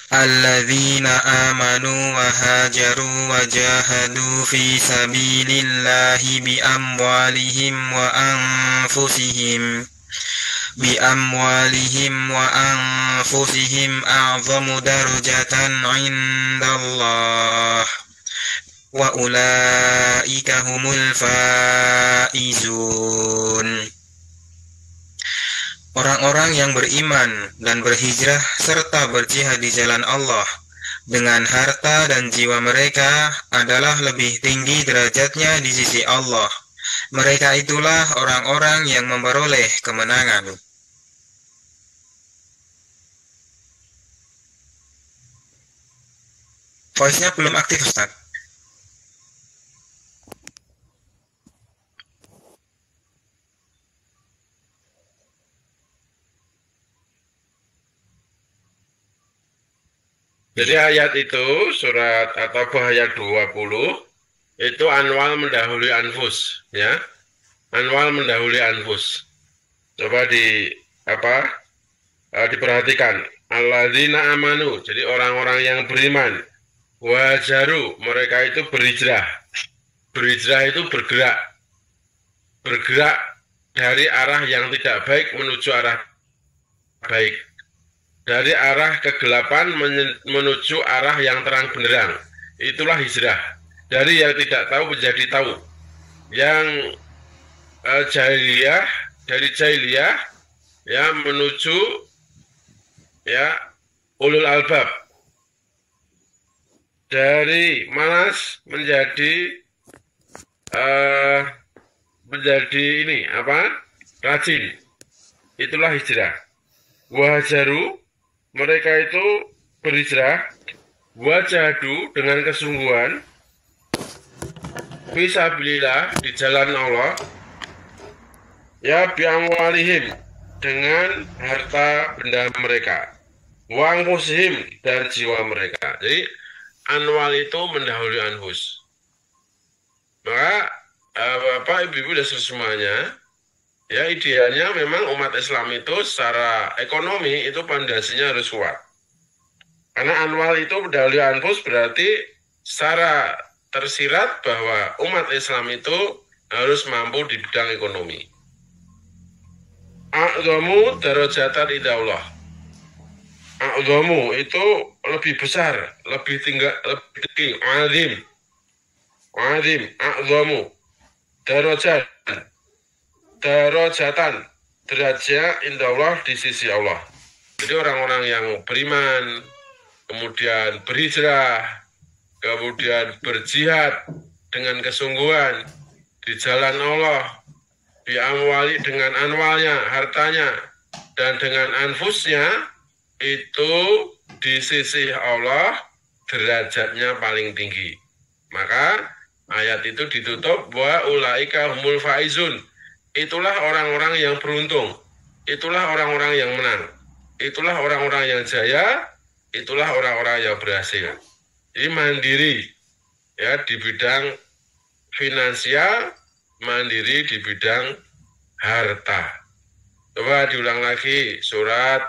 Alladzina amanu wa hajaru wa jahadu fi sabilillahi bi amwalihim wa anfusihim a'zamu darajatan indallah wa ulaika humul faizun. Orang-orang yang beriman dan berhijrah serta berjihad di jalan Allah dengan harta dan jiwa mereka adalah lebih tinggi derajatnya di sisi Allah. Mereka itulah orang-orang yang memperoleh kemenangan. Voice-nya belum aktif, Ustaz. Jadi ayat itu, surat At-Taubah ayat 20, itu anwal mendahului anfus, ya. Anwal mendahului anfus. Coba diperhatikan. Alladzina amanu, jadi orang-orang yang beriman. Wajaru, mereka itu berhijrah. Berhijrah itu bergerak. Bergerak dari arah yang tidak baik menuju arah baik. Dari arah kegelapan menuju arah yang terang benderang. Itulah hijrah. Dari yang tidak tahu menjadi tahu. Yang dari jahiliyah ya menuju ya ulul albab. Dari malas menjadi rajin. Itulah hijrah. Wahajaru, mereka itu berhijrah, wajahdu dengan kesungguhan, fisabilillah di jalan Allah, ya bi'amwalihim dengan harta benda mereka, wa anfusihim dan jiwa mereka. Jadi anwal itu mendahului anfus. Maka Bapak Ibu dan semuanya, ya idealnya memang umat Islam itu secara ekonomi itu pondasinya harus kuat. Karena anwal itu mendahului anfus berarti secara tersirat bahwa umat Islam itu harus mampu di bidang ekonomi. A'zamu darajatan indallah. A'zamu itu lebih besar, lebih tinggi, azim, a'zamu darajatan derajat indallah di sisi Allah. Jadi orang-orang yang beriman, kemudian berhijrah, kemudian berjihad dengan kesungguhan di jalan Allah, diamwali dengan anwalnya, hartanya, dan dengan anfusnya, itu di sisi Allah derajatnya paling tinggi. Maka ayat itu ditutup wa ulaika humul faizun. Itulah orang-orang yang beruntung. Itulah orang-orang yang menang. Itulah orang-orang yang jaya. Itulah orang-orang yang berhasil. Jadi mandiri ya di bidang finansial, mandiri di bidang harta. Coba diulang lagi surat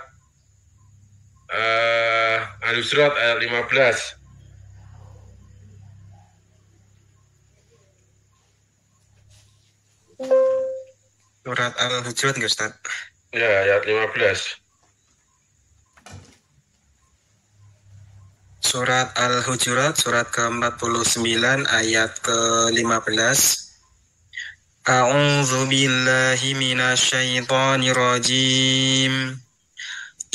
Al-Hujurat ayat 15. Surat Al-Hujurat nggak Ustaz? Ya, ayat 15. Surat Al-Hujurat, surat ke-49, ayat ke-15. A'udzu billahi minasyaitonir rajim.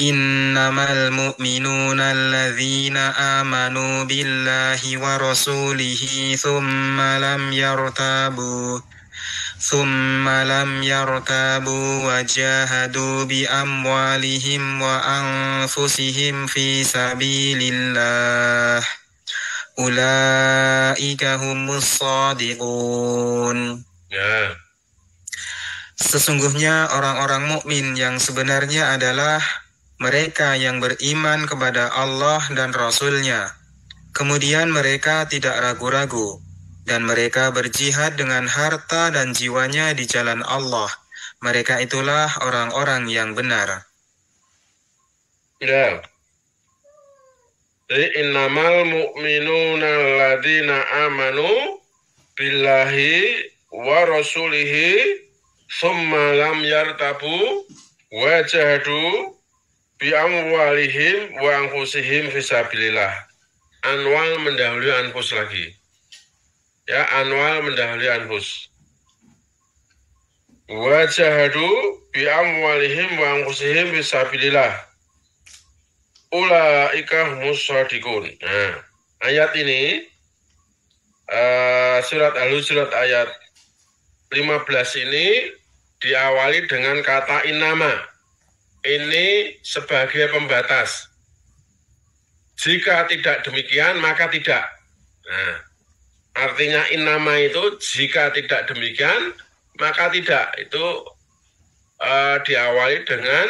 Innamal mu'minuna alladzina amanu billahi wa rasulihi thumma lam yartabu wa jahadu bi amwalihim wa anfusihim fi sabilillah. Ulaika humus shadiqun. Ya. Sesungguhnya orang-orang mukmin yang sebenarnya adalah mereka yang beriman kepada Allah dan Rasul-Nya. Kemudian mereka tidak ragu-ragu, dan mereka berjihad dengan harta dan jiwanya di jalan Allah. Mereka itulah orang-orang yang benar. Ya. Jadi innamal mu'minuna alladzina amanu billahi wa rasulihi thumma lam yartabu wa jahadu bi amwalihim wa anfusihim fisabilillah. Anwal mendahului anfus lagi. Ya, anwal mendahului anfus. Wa jahadu bi amwalihim wa anfusihim fisabilillah. Ulaika humus shadiqun. Nah, ayat ini surat Al-Hujurat ayat 15 ini diawali dengan kata innama. Ini sebagai pembatas. Jika tidak demikian, maka tidak. Nah, artinya innama itu jika tidak demikian, maka tidak. Itu diawali dengan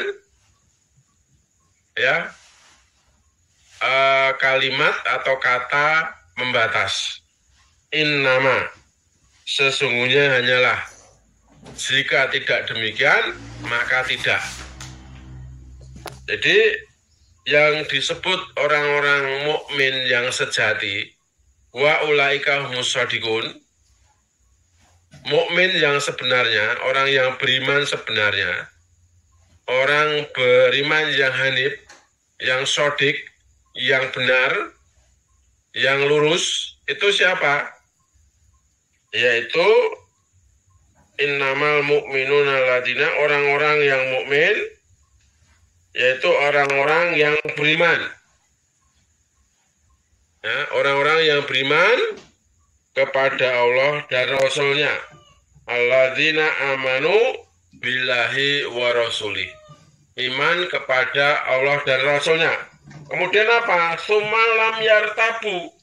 ya kalimat atau kata membatas. Innama, sesungguhnya hanyalah. Jika tidak demikian, maka tidak. Jadi yang disebut orang-orang mukmin yang sejati, wa ulaika humus shadiqun, mukmin yang sebenarnya, orang yang beriman sebenarnya, orang beriman yang hanif, yang shadiq, yang benar, yang lurus, itu siapa? Yaitu innamal mu'minuna alladzina, orang-orang yang mukmin, yaitu orang-orang yang beriman. Ya, orang-orang yang beriman kepada Allah dan Rasul-Nya. Alladzina amanu billahi wa rasulih. Iman kepada Allah dan Rasul-Nya. Kemudian apa? Sumalam yartabu.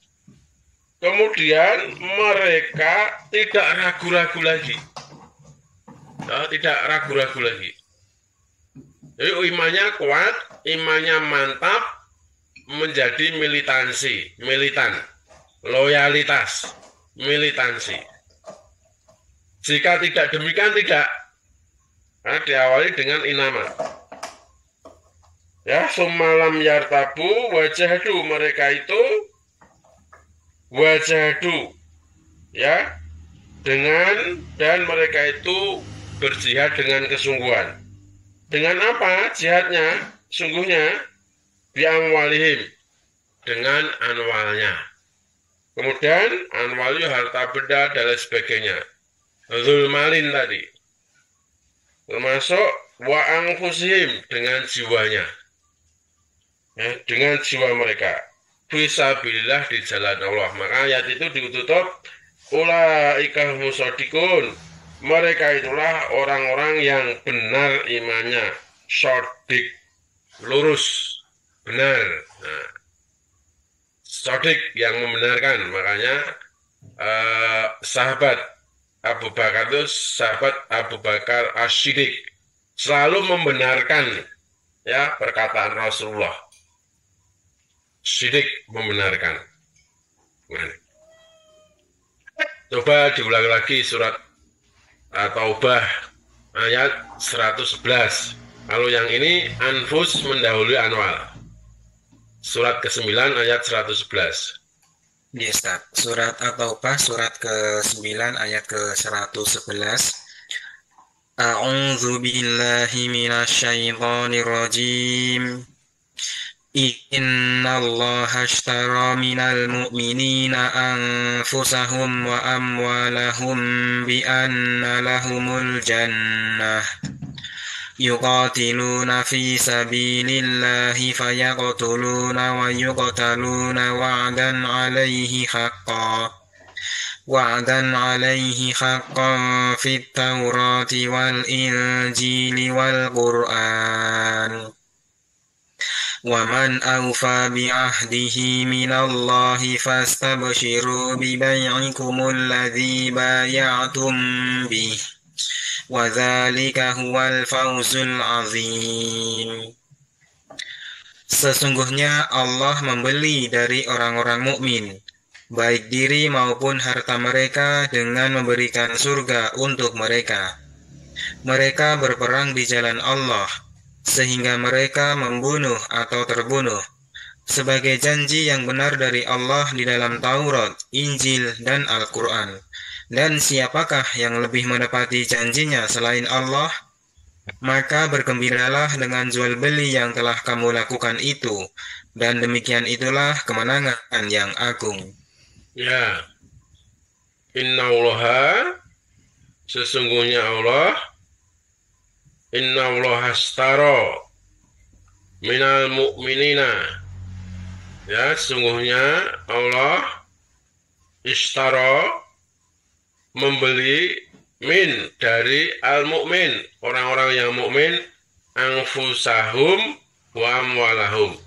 Kemudian mereka tidak ragu-ragu lagi. Tidak ragu-ragu lagi. Jadi imannya kuat, imannya mantap, menjadi militan, loyalitas, militansi. Jika tidak demikian tidak, nah, diawali dengan inama. Ya, sumalam yartabu wajahdu, mereka itu wajahdu, ya, dengan, dan mereka itu berjihad dengan kesungguhan. Dengan apa jihadnya? Sungguhnya biamwalihim, dengan anwalnya. Kemudian anwalnya harta benda dan lain sebagainya. Zulmalin tadi. Termasuk wa anfusihim, dengan jiwanya. dengan jiwa mereka fisabilillah di jalan Allah. Maka ayat itu ditutup ulaika musodikun, mereka itulah orang-orang yang benar imannya, sodik, lurus, benar. Nah, sodik yang membenarkan. Makanya sahabat Abu Bakar itu sahabat Abu Bakar As-Siddiq selalu membenarkan ya perkataan Rasulullah. Siddiq membenarkan. Nah, coba diulang lagi surat Taubah ayat 111. Kalau yang ini anfus mendahului anwal. Surat ke-9 ayat 111. Iya, Ustaz. Surat At-Taubah surat ke-9 ayat ke-111. A'udzu billahi minasyaitonir rajim. Innallaha ashtara minal mu'minina anfusahum wa amwalahum bi anna lahumul jannah. Yuqatiluna fi sabilillahi fayaqtuluna wa yuqtaluna wa'dan 'alaihi haqqan fit Taurati wal Injili wal Qur'an. Wa man awfa bi ahdihi minallahi fastabshiru bi bai'ikumul ladzi bay'atum bih. Wa dzalika huwal fawzul azim. Sesungguhnya Allah membeli dari orang-orang mukmin baik diri maupun harta mereka dengan memberikan surga untuk mereka. Mereka berperang di jalan Allah sehingga mereka membunuh atau terbunuh sebagai janji yang benar dari Allah di dalam Taurat, Injil, dan Al-Quran. Dan siapakah yang lebih menepati janjinya selain Allah? Maka bergembiralah dengan jual beli yang telah kamu lakukan itu, dan demikian itulah kemenangan yang agung. Ya, innallaha, sesungguhnya Allah, innallaha astara minal mu'minina, ya, sesungguhnya Allah istara, membeli min dari al-mu'min, orang-orang yang mukmin, anfusahum wa amwalahum,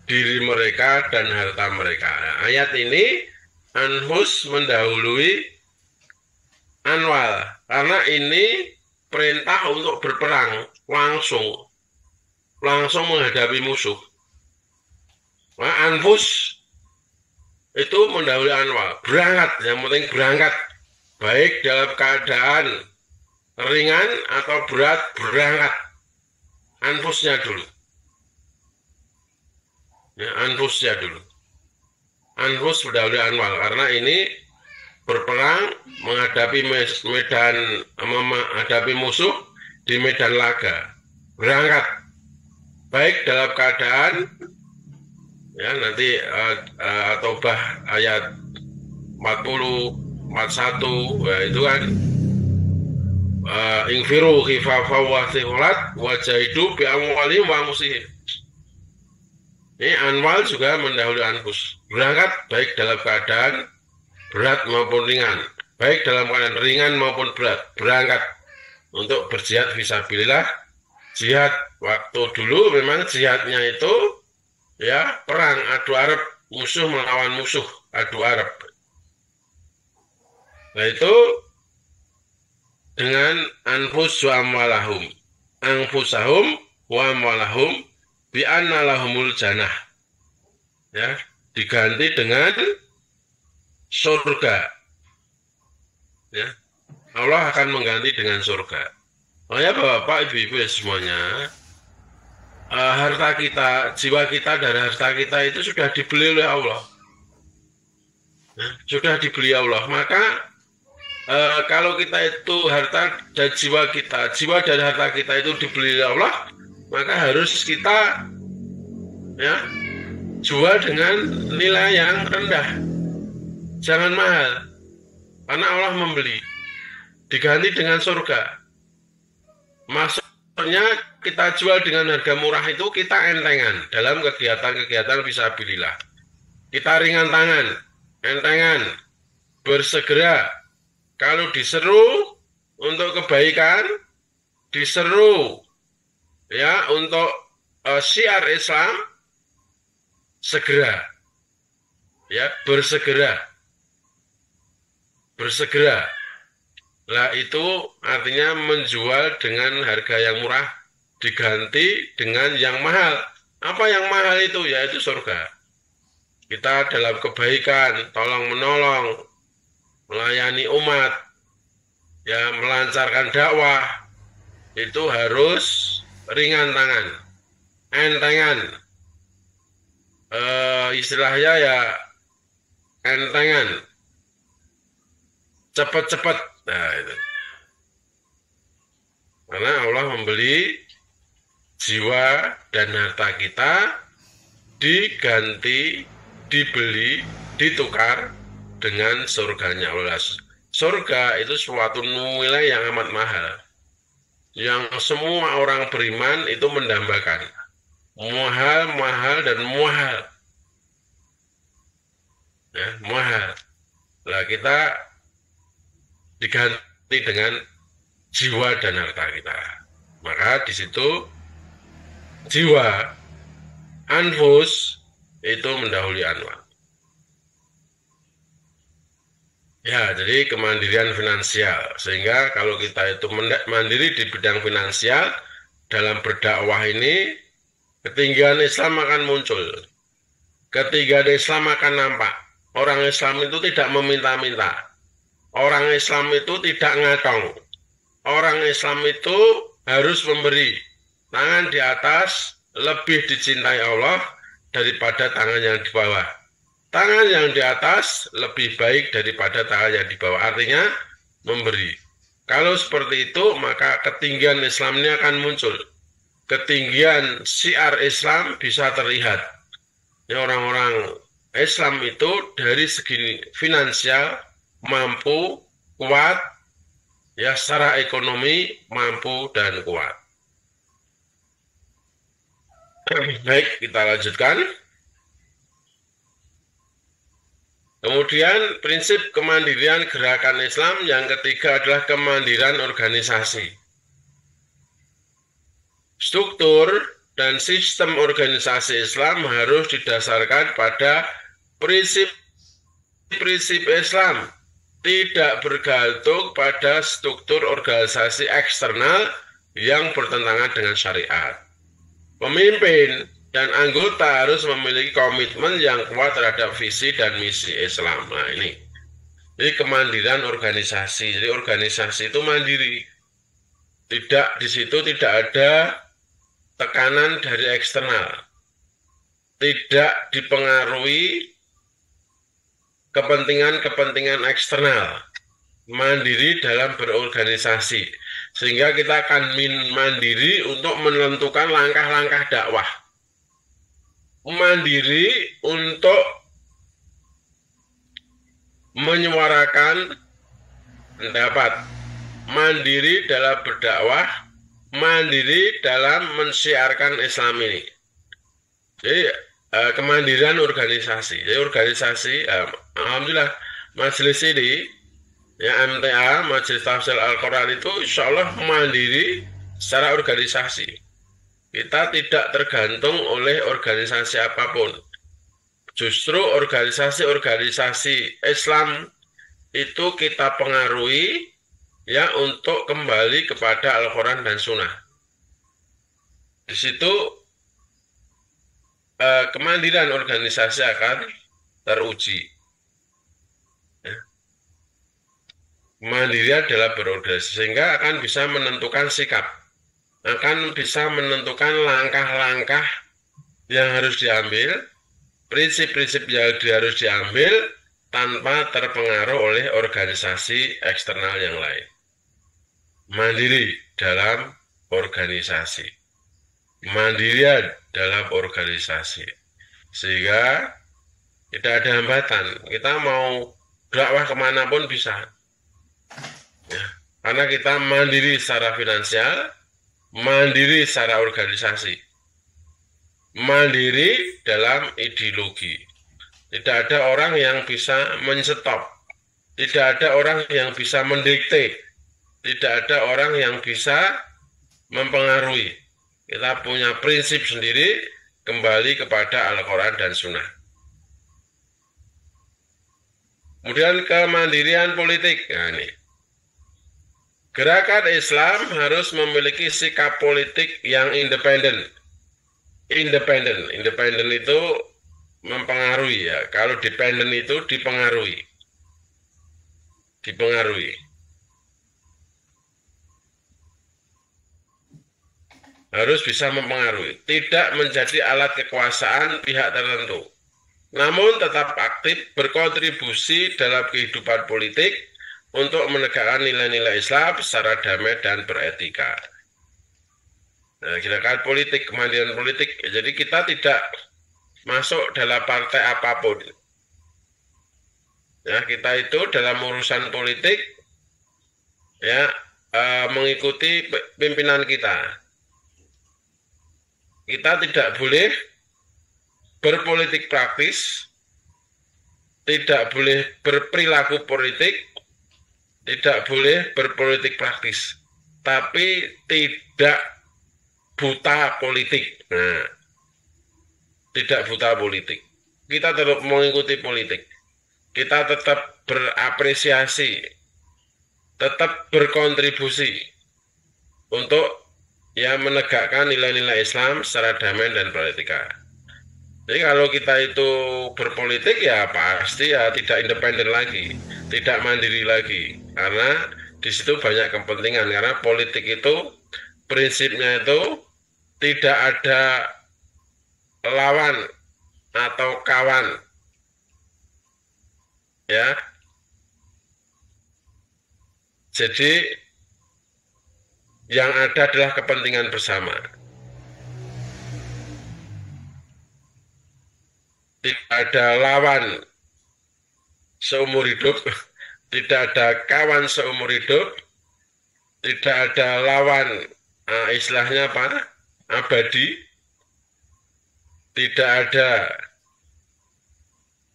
diri mereka dan harta mereka. Nah, ayat ini anfus mendahului anwal karena ini perintah untuk berperang langsung menghadapi musuh. Nah, anfus itu mendahului anwal, berangkat, yang penting berangkat. Baik dalam keadaan ringan atau berat, berangkat. Anfusnya dulu. Ya, anfusnya dulu. Anfus mendahului anwal karena ini berperang menghadapi menghadapi musuh di medan laga. Berangkat. Baik dalam keadaan ya nanti Taubah ayat 41 ya, itu kan ingfiru khifafa wa thiqalat wa jahidu bi amwalihim wa anfusihim. Ini anwal juga mendahului anfus. Berangkat baik dalam keadaan berat maupun ringan, baik dalam keadaan ringan maupun berat, berangkat untuk berjihad fisabilillah. Jihad waktu dulu memang jihadnya itu ya perang adu arep, musuh melawan musuh, adu arep. Nah itu dengan anfus wa amwalahum, anfusahum wa amwalahum bi anna lahumul jannah, ya, diganti dengan surga, ya, Allah akan mengganti dengan surga. Oh ya Bapak Ibu ya semuanya, harta kita, jiwa kita dan harta kita itu sudah dibeli oleh Allah, ya, sudah dibeli Allah. Maka kalau kita itu harta dan jiwa kita, jiwa dan harta kita itu dibeli oleh Allah, maka harus kita ya jual dengan nilai yang rendah, jangan mahal, karena Allah membeli, diganti dengan surga. Masuk Sebenarnya kita jual dengan harga murah itu kita entengan dalam kegiatan-kegiatan fisabilillah. Kita ringan tangan, entengan, bersegera. Kalau diseru untuk kebaikan, diseru ya untuk syiar Islam, segera, ya bersegera. Lah itu artinya menjual dengan harga yang murah diganti dengan yang mahal. Apa yang mahal itu? Yaitu surga. Kita dalam kebaikan, tolong menolong, melayani umat, ya melancarkan dakwah, itu harus ringan tangan, entengan. Istilahnya ya entengan, cepat-cepat. Nah, itu. Karena Allah membeli jiwa dan harta kita diganti, dibeli, ditukar dengan surganya Allah. Surga itu suatu nilai yang amat mahal, yang semua orang beriman itu mendambakan. Mahal, mahal, dan mahal. Ya, mahal. Lah kita diganti dengan jiwa dan harta kita. Maka di situ jiwa, anfus itu mendahului anwar. Ya, jadi kemandirian finansial. Sehingga kalau kita itu mandiri di bidang finansial, dalam berdakwah ini, ketinggian Islam akan muncul. Ketinggian Islam akan nampak. Orang Islam itu tidak meminta-minta. Orang Islam itu tidak ngatong. Orang Islam itu harus memberi. Tangan di atas lebih dicintai Allah daripada tangan yang di bawah. Tangan yang di atas lebih baik daripada tangan yang di bawah. Artinya memberi. Kalau seperti itu, maka ketinggian Islam ini akan muncul. Ketinggian syiar Islam bisa terlihat. Ya, orang-orang Islam itu dari segi finansial mampu, kuat, ya secara ekonomi mampu dan kuat. Baik, kita lanjutkan. Kemudian prinsip kemandirian gerakan Islam yang ketiga adalah kemandirian organisasi. Struktur dan sistem organisasi Islam harus didasarkan pada prinsip-prinsip Islam, tidak bergantung pada struktur organisasi eksternal yang bertentangan dengan syariat. Pemimpin dan anggota harus memiliki komitmen yang kuat terhadap visi dan misi Islam. Nah ini, jadi kemandirian organisasi. Jadi organisasi itu mandiri. Tidak, di situ tidak ada tekanan dari eksternal. Tidak dipengaruhi kepentingan-kepentingan eksternal, mandiri dalam berorganisasi, sehingga kita akan mandiri untuk menentukan langkah-langkah dakwah, mandiri untuk menyuarakan pendapat, mandiri dalam berdakwah, mandiri dalam mensiarkan Islam ini. Jadi kemandirian organisasi. Jadi organisasi, alhamdulillah majelis ini, ya MTA, Majelis Tafsir Al-Quran itu insya Allah mandiri secara organisasi. Kita tidak tergantung oleh organisasi apapun. Justru organisasi-organisasi Islam itu kita pengaruhi ya untuk kembali kepada Al-Quran dan Sunnah. Di situ kemandirian organisasi akan teruji. Kemandirian dalam berorganisasi, sehingga akan bisa menentukan sikap, akan bisa menentukan langkah-langkah yang harus diambil, prinsip-prinsip yang harus diambil tanpa terpengaruh oleh organisasi eksternal yang lain. Mandiri dalam organisasi, mandirian dalam organisasi, sehingga tidak ada hambatan. Kita mau dakwah kemanapun bisa, ya, karena kita mandiri secara finansial, mandiri secara organisasi, mandiri dalam ideologi. Tidak ada orang yang bisa menstop, tidak ada orang yang bisa mendikte, tidak ada orang yang bisa mempengaruhi. Kita punya prinsip sendiri, kembali kepada Al-Quran dan Sunnah. Kemudian kemandirian politik. Nah, ini. Gerakan Islam harus memiliki sikap politik yang independen. Independen itu mempengaruhi ya. Kalau dependen itu dipengaruhi. Harus bisa mempengaruhi. Tidak menjadi alat kekuasaan pihak tertentu. Namun tetap aktif berkontribusi dalam kehidupan politik untuk menegakkan nilai-nilai Islam secara damai dan beretika. Nah, gerakan politik, kemandirian politik, jadi kita tidak masuk dalam partai apapun. Ya, kita itu dalam urusan politik ya mengikuti pimpinan kita. Kita tidak boleh berpolitik praktis, tidak boleh berperilaku politik, tidak boleh berpolitik praktis, tapi tidak buta politik. Nah, tidak buta politik. Kita tetap mengikuti politik. Kita tetap berapresiasi, tetap berkontribusi untuk ya menegakkan nilai-nilai Islam secara damai dan beretika. Jadi kalau kita itu berpolitik ya pasti ya tidak independen lagi, tidak mandiri lagi, karena di situ banyak kepentingan. Karena politik itu prinsipnya itu tidak ada lawan atau kawan, ya. Jadi yang ada adalah kepentingan bersama. Tidak ada lawan seumur hidup, tidak ada kawan seumur hidup, tidak ada lawan istilahnya apa? Abadi, tidak ada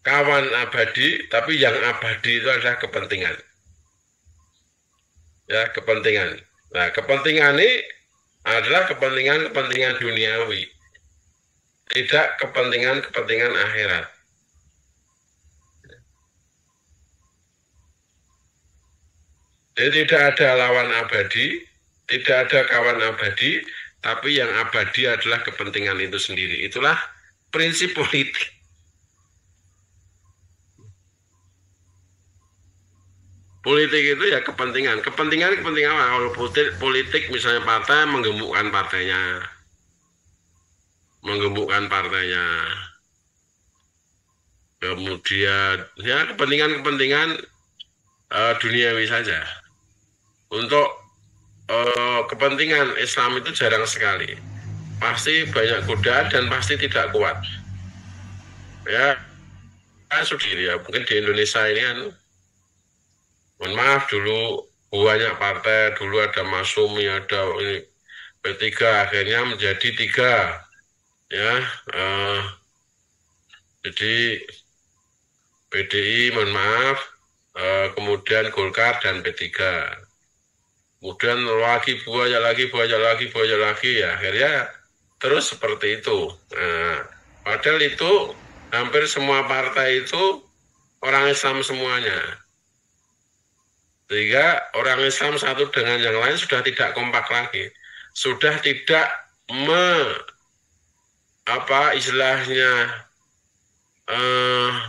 kawan abadi, tapi yang abadi itu adalah kepentingan. Ya, kepentingan. Nah, kepentingan ini adalah kepentingan duniawi, tidak kepentingan akhirat. Jadi tidak ada lawan abadi, tidak ada kawan abadi, tapi yang abadi adalah kepentingan itu sendiri. Itulah prinsip politik. Politik itu ya kepentingan apa? Kalau politik misalnya partai menggemukkan partainya, kemudian ya kepentingan duniawi saja. Untuk kepentingan Islam itu jarang sekali, pasti banyak godaan dan pasti tidak kuat. Ya, sendiri ya mungkin di Indonesia ini kan. Mohon maaf, dulu banyak partai, dulu ada Masumi, ada ini P3, akhirnya menjadi 3, ya. Jadi PDI, mohon maaf, kemudian Golkar dan P3. Kemudian lagi banyak lagi, ya akhirnya terus seperti itu. Nah, padahal itu hampir semua partai itu orang Islam semuanya. Sehingga orang Islam satu dengan yang lain sudah tidak kompak lagi, sudah tidak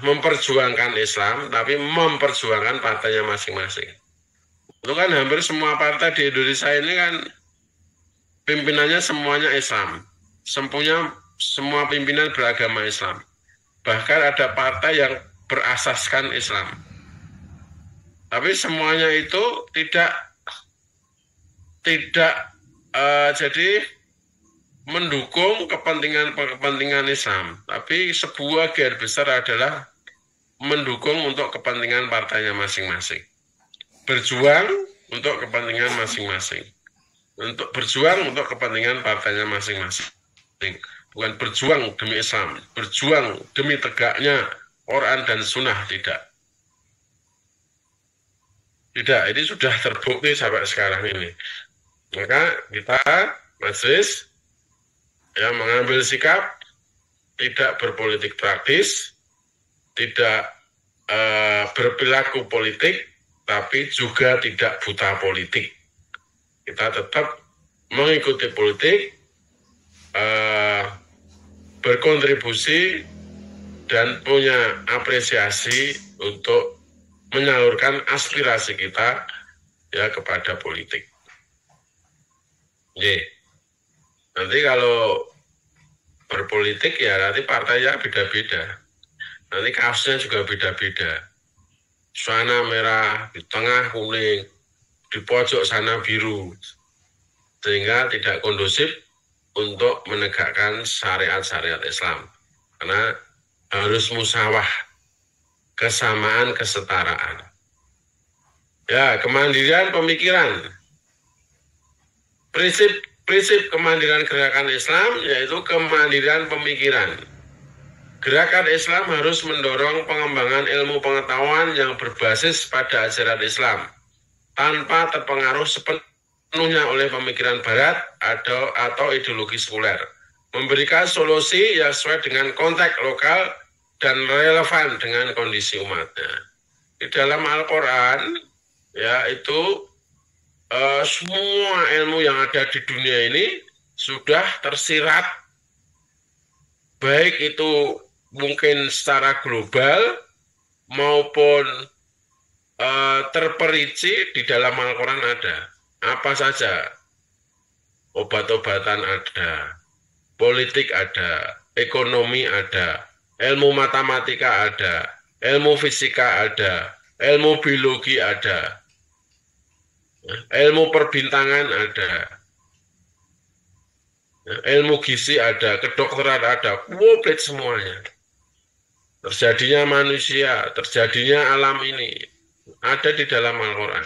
memperjuangkan Islam, tapi memperjuangkan partainya masing-masing. Itu kan hampir semua partai di Indonesia ini kan pimpinannya semuanya Islam, semua pimpinan beragama Islam. Bahkan ada partai yang berasaskan Islam. Tapi semuanya itu tidak jadi mendukung kepentingan Islam. Tapi sebuah garis besar adalah mendukung untuk kepentingan partainya masing-masing. Berjuang untuk kepentingan masing-masing. untuk berjuang untuk kepentingan partainya masing-masing. Bukan berjuang demi Islam, berjuang demi tegaknya Quran dan Sunnah, tidak. Tidak, ini sudah terbukti sampai sekarang ini. Maka kita majelis yang mengambil sikap tidak berpolitik praktis, tidak berperilaku politik, tapi juga tidak buta politik. Kita tetap mengikuti politik, berkontribusi, dan punya apresiasi untuk menyalurkan aspirasi kita ya kepada politik. Nanti kalau berpolitik ya nanti partainya beda-beda. Nanti kaosnya juga beda-beda. Sana merah, di tengah kuning, di pojok sana biru. Sehingga tidak kondusif untuk menegakkan syariat-syariat Islam. Karena harus musawah, kesamaan, kesetaraan. Ya, kemandirian pemikiran. Prinsip kemandirian gerakan Islam yaitu kemandirian pemikiran. Gerakan Islam harus mendorong pengembangan ilmu pengetahuan yang berbasis pada ajaran Islam tanpa terpengaruh sepenuhnya oleh pemikiran Barat atau ideologi sekuler. Memberikan solusi yang sesuai dengan konteks lokal dan relevan dengan kondisi umatnya. Di dalam Al-Quran, ya itu semua ilmu yang ada di dunia ini sudah tersirat, baik itu mungkin secara global maupun terperinci di dalam Al-Quran ada. Apa saja? Obat-obatan ada, politik ada, ekonomi ada, ilmu matematika ada, ilmu fisika ada, ilmu biologi ada, ilmu perbintangan ada, ilmu gizi ada, kedokteran ada, komplit semuanya. Terjadinya manusia, terjadinya alam ini ada di dalam Al-Quran.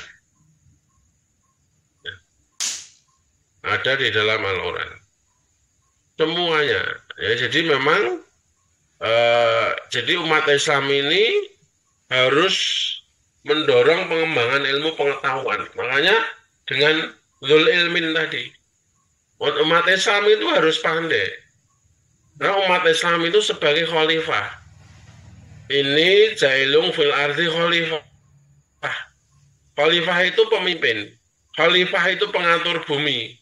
Ada di dalam Al-Quran. Semuanya. Ya, jadi memang jadi umat Islam ini harus mendorong pengembangan ilmu pengetahuan. Makanya dengan dzul ilmin tadi, umat Islam itu harus pandai. Nah, umat Islam itu sebagai khalifah. Ini jailung fil ardi khalifah. Khalifah itu pemimpin. Khalifah itu pengatur bumi.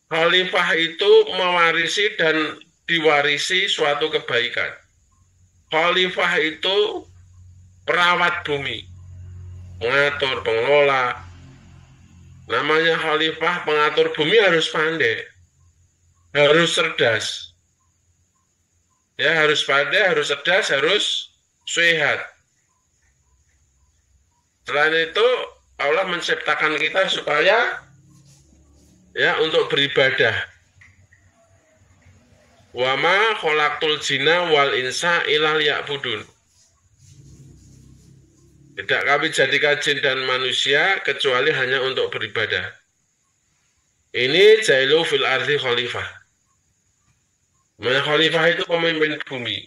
Khalifah itu mewarisi dan diwarisi suatu kebaikan. Khalifah itu perawat bumi, mengatur, pengelola. Namanya khalifah pengatur bumi harus pandai, harus cerdas. Ya, harus pandai, harus cerdas, harus sehat. Selain itu, Allah menciptakan kita supaya ya untuk beribadah. Wa ma khalaqtul jinna wal insa illa liya'budun. Tidak kami jadikan jin dan manusia kecuali hanya untuk beribadah. Ini jailu fil ardi khalifah. Khalifah itu pemimpin bumi.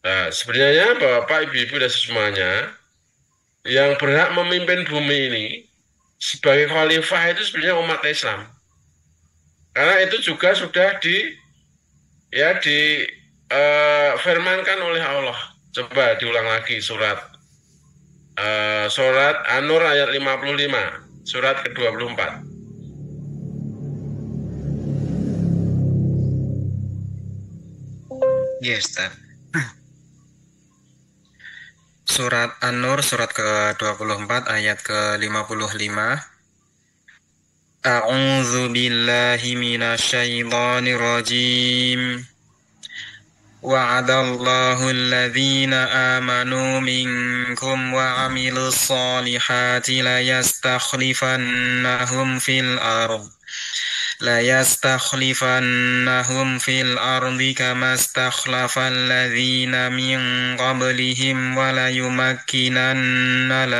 Nah, sebenarnya Bapak, Ibu-ibu dan semuanya yang berhak memimpin bumi ini sebagai khalifah itu sebenarnya umat Islam. Karena itu juga sudah firmankan oleh Allah. Coba diulang lagi surat An-Nur ayat 55, surat ke-24. Yes, Ustaz. Surat An-Nur, surat ke-24, ayat ke-55. A'udzu billahi minasyaitonir rajim. Wa'adallahu alladhina amanu minkum wa 'amilus solihati layastakhlifannahum fil ardi kama stakhlafal ladzina min qablihim wa layumakkinanna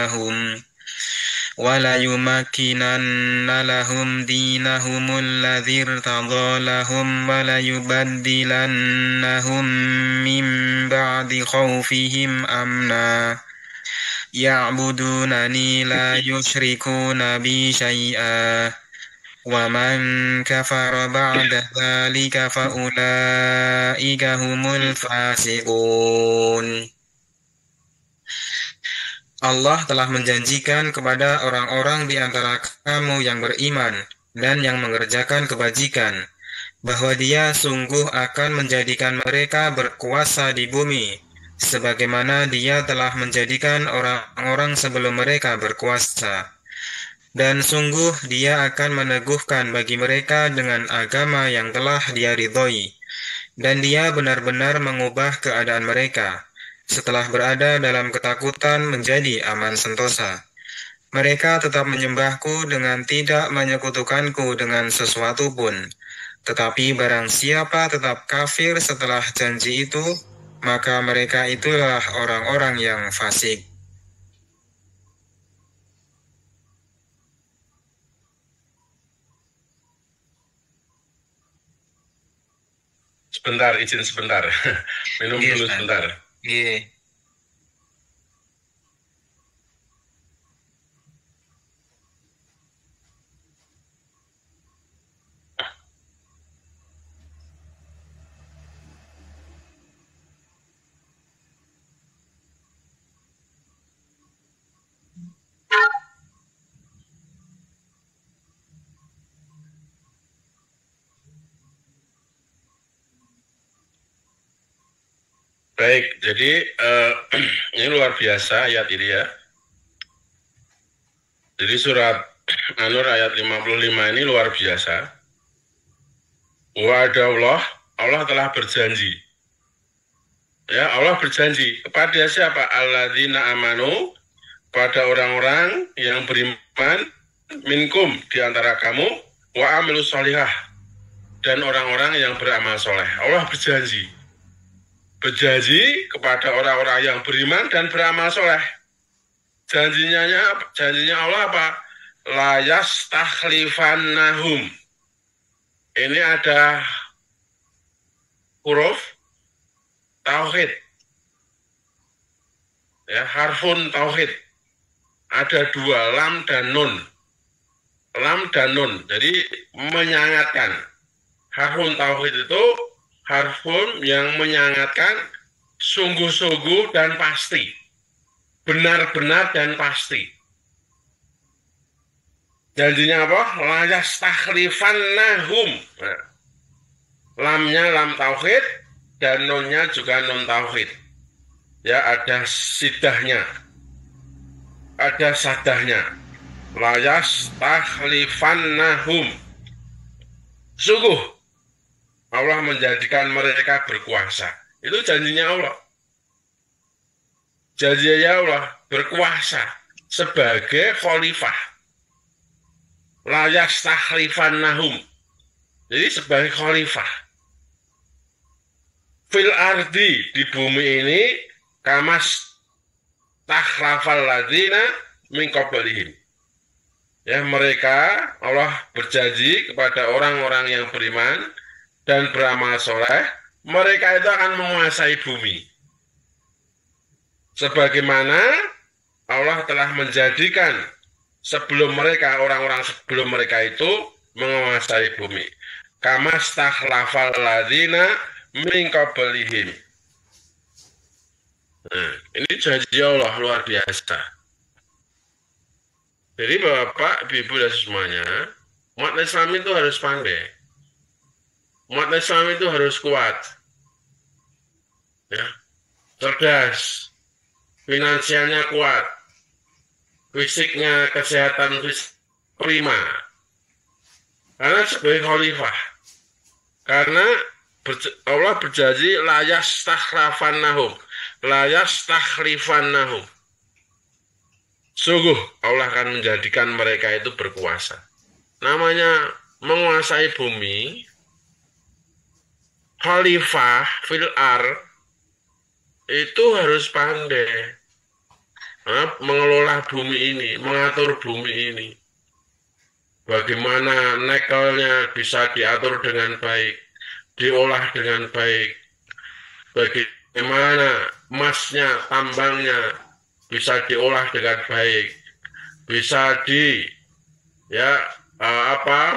وَلَيُمَكِّنَنَّ لَهُمْ دِينَهُمُ الَّذِي ارْتَضَىٰ لَهُمْ وَلَيُبَدِّلَنَّهُم مِّن بَعْدِ خَوْفِهِمْ أَمْنًا يَعْبُدُونَنِي لَا يُشْرِكُونَ بِي شَيْئًا وَمَن كَفَرَ بَعْدَ ذَلِكَ فَأُولَٰئِكَ هُمُ الْفَاسِقُونَ. Allah telah menjanjikan kepada orang-orang di antara kamu yang beriman dan yang mengerjakan kebajikan, bahwa Dia sungguh akan menjadikan mereka berkuasa di bumi, sebagaimana Dia telah menjadikan orang-orang sebelum mereka berkuasa. Dan sungguh Dia akan meneguhkan bagi mereka dengan agama yang telah Dia ridhoi, dan Dia benar-benar mengubah keadaan mereka setelah berada dalam ketakutan menjadi aman sentosa. Mereka tetap menyembahku dengan tidak menyekutukanku dengan sesuatu pun. Tetapi barang siapa tetap kafir setelah janji itu, maka mereka itulah orang-orang yang fasik. Sebentar, izin sebentar. Minum dulu sebentar. Iya. Baik, jadi ini luar biasa ayat ini ya. Jadi surat An-Nur ayat 55 ini luar biasa. Wa'adallah, Allah telah berjanji. Ya, Allah berjanji kepada siapa? Alladzina amanu, pada orang-orang yang beriman, minkum, di antara kamu, wa amilus sholihah, dan orang-orang yang beramal soleh. Allah berjanji kepada orang-orang yang beriman dan beramal soleh. Janjinya Allah apa? La yastakhlifannahum. Ini ada huruf tauhid, ya, harfun tauhid. Ada dua, lam dan nun. Lam dan nun, jadi menyangatkan. Harfun tauhid itu harfun yang menyangatkan sungguh-sungguh dan pasti, benar-benar dan pasti. Janjinya apa? La yastakhlifannahum. Nah, lamnya lam tauhid dan nunnya juga nun tauhid. Ya, ada sidahnya, ada sadahnya. La yastakhlifannahum. Sungguh Allah menjadikan mereka berkuasa. Itu janjinya Allah. Janjinya Allah berkuasa sebagai khalifah. La yastakhlifannahum. Jadi sebagai khalifah. Fil ardi, di bumi ini, kamas takhlafal ladzina min qablihim. Ya, mereka, Allah berjanji kepada orang-orang yang beriman dan beramal soleh, mereka itu akan menguasai bumi. Sebagaimana Allah telah menjadikan sebelum mereka, orang-orang sebelum mereka itu menguasai bumi. Kamas takhlafal ladzina min qablihim. Nah, ini janji Allah luar biasa. Jadi Bapak, Ibu dan semuanya, umat Islam itu harus pandai. Umat Islam itu harus kuat, ya, cerdas, finansialnya kuat, fisiknya, kesehatan fisik prima. Karena sebagai khalifah, karena Allah berjanji la yastakhlifannahum, la yastakhlifannahum. Sungguh Allah akan menjadikan mereka itu berkuasa. Namanya menguasai bumi. Khalifah fil ar itu harus pandai. mengelola bumi ini, mengatur bumi ini. Bagaimana nikelnya bisa diatur dengan baik, diolah dengan baik. Bagaimana emasnya, tambangnya bisa diolah dengan baik, bisa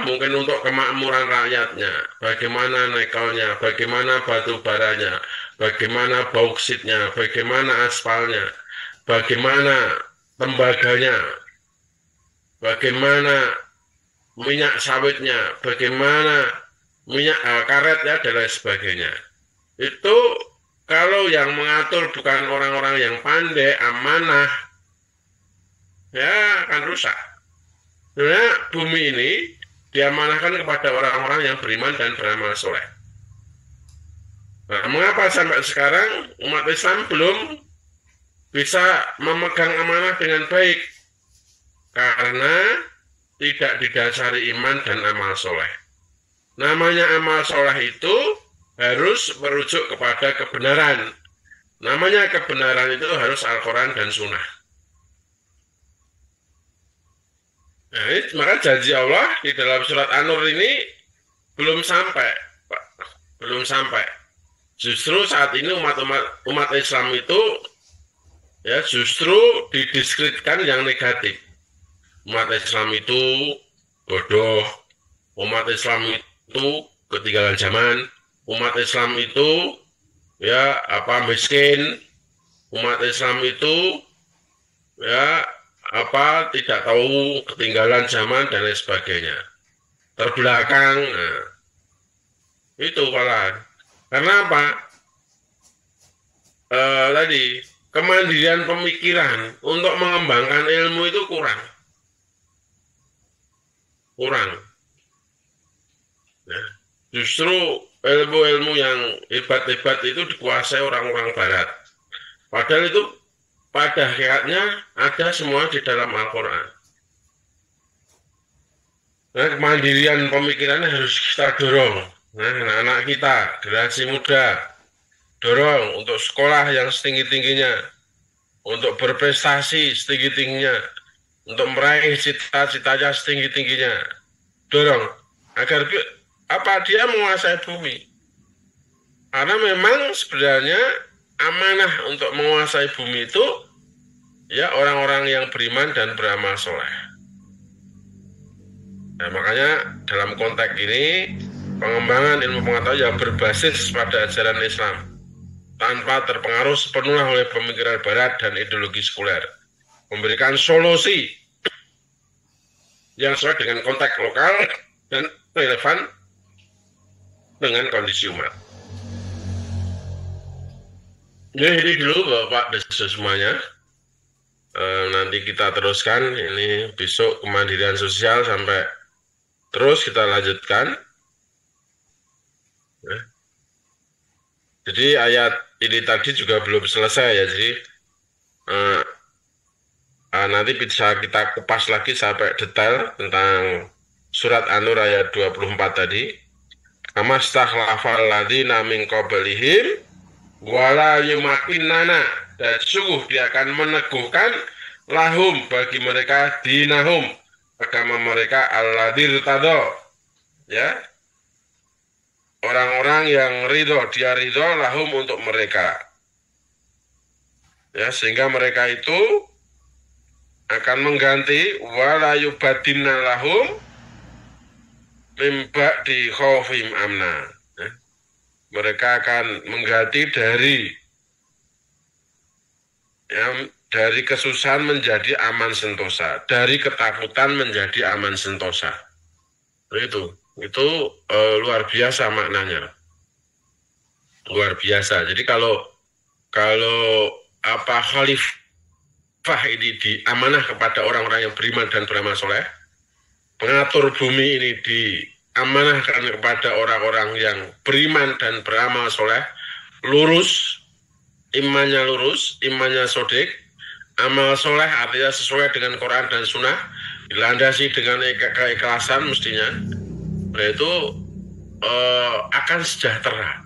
mungkin untuk kemakmuran rakyatnya. Bagaimana nikelnya, bagaimana batu baranya, bagaimana bauksidnya, bagaimana aspalnya, bagaimana tembaganya, bagaimana minyak sawitnya, bagaimana minyak karetnya, dan lain sebagainya. Itu kalau yang mengatur bukan orang-orang yang pandai, amanah, ya akan rusak. Sebenarnya bumi ini diamanahkan kepada orang-orang yang beriman dan beramal soleh. Nah, mengapa sampai sekarang umat Islam belum bisa memegang amanah dengan baik? Karena tidak didasari iman dan amal soleh. Namanya amal soleh itu harus merujuk kepada kebenaran. Namanya kebenaran itu harus Al-Quran dan Sunnah. Nah, maka janji Allah di dalam surat An-Nur ini belum sampai. Belum sampai. Justru saat ini umat Islam itu ya justru didiskreditkan yang negatif. Umat Islam itu bodoh, umat Islam itu ketinggalan zaman, umat Islam itu miskin, umat Islam itu tidak tahu ketinggalan zaman dan lain sebagainya, terbelakang. Nah, itu malah karena apa? Tadi kemandirian pemikiran untuk mengembangkan ilmu itu kurang. Nah, justru ilmu-ilmu yang hebat-hebat itu dikuasai orang-orang Barat. Padahal itu pada hakikatnya ada semua di dalam Al-Quran. Nah, kemandirian pemikirannya harus kita dorong. Nah, anak-anak kita, generasi muda, dorong untuk sekolah yang setinggi-tingginya, untuk berprestasi setinggi-tingginya, untuk meraih cita-citanya setinggi-tingginya. Dorong agar dia menguasai bumi. Karena memang sebenarnya amanah untuk menguasai bumi itu ya orang-orang yang beriman dan beramal soleh. Nah, makanya dalam konteks ini pengembangan ilmu pengetahuan yang berbasis pada ajaran Islam tanpa terpengaruh sepenuhnya oleh pemikiran Barat dan ideologi sekuler, memberikan solusi yang sesuai dengan konteks lokal dan relevan dengan kondisi umat. Jadi dulu Bapak dan semuanya. Nanti kita teruskan ini besok kemandirian sosial sampai terus kita lanjutkan. Jadi ayat ini tadi juga belum selesai ya. Jadi nanti bisa kita kupas lagi sampai detail tentang surat An-Nur ayat 24 tadi. Amastakhlafal ladzina min qablihim wala yumakinnana, dan sungguh dia akan meneguhkan lahum bagi mereka dinahum, agama mereka alladzir tado, ya, orang-orang yang ridho, dia ridho lahum untuk mereka, ya, sehingga mereka itu akan mengganti wala yubadinna lahum mimba di khawfim amna, ya. Mereka akan mengganti dari kesusahan menjadi aman sentosa, dari ketakutan menjadi aman sentosa. Itu luar biasa maknanya, luar biasa. Jadi kalau khalifah ini diamanah kepada orang-orang yang beriman dan beramal soleh, pengatur bumi ini diamanahkan kepada orang-orang yang beriman dan beramal soleh, lurus, imannya sodik, amal soleh artinya sesuai dengan Quran dan Sunnah, dilandasi dengan keikhlasan mestinya, itu akan sejahtera.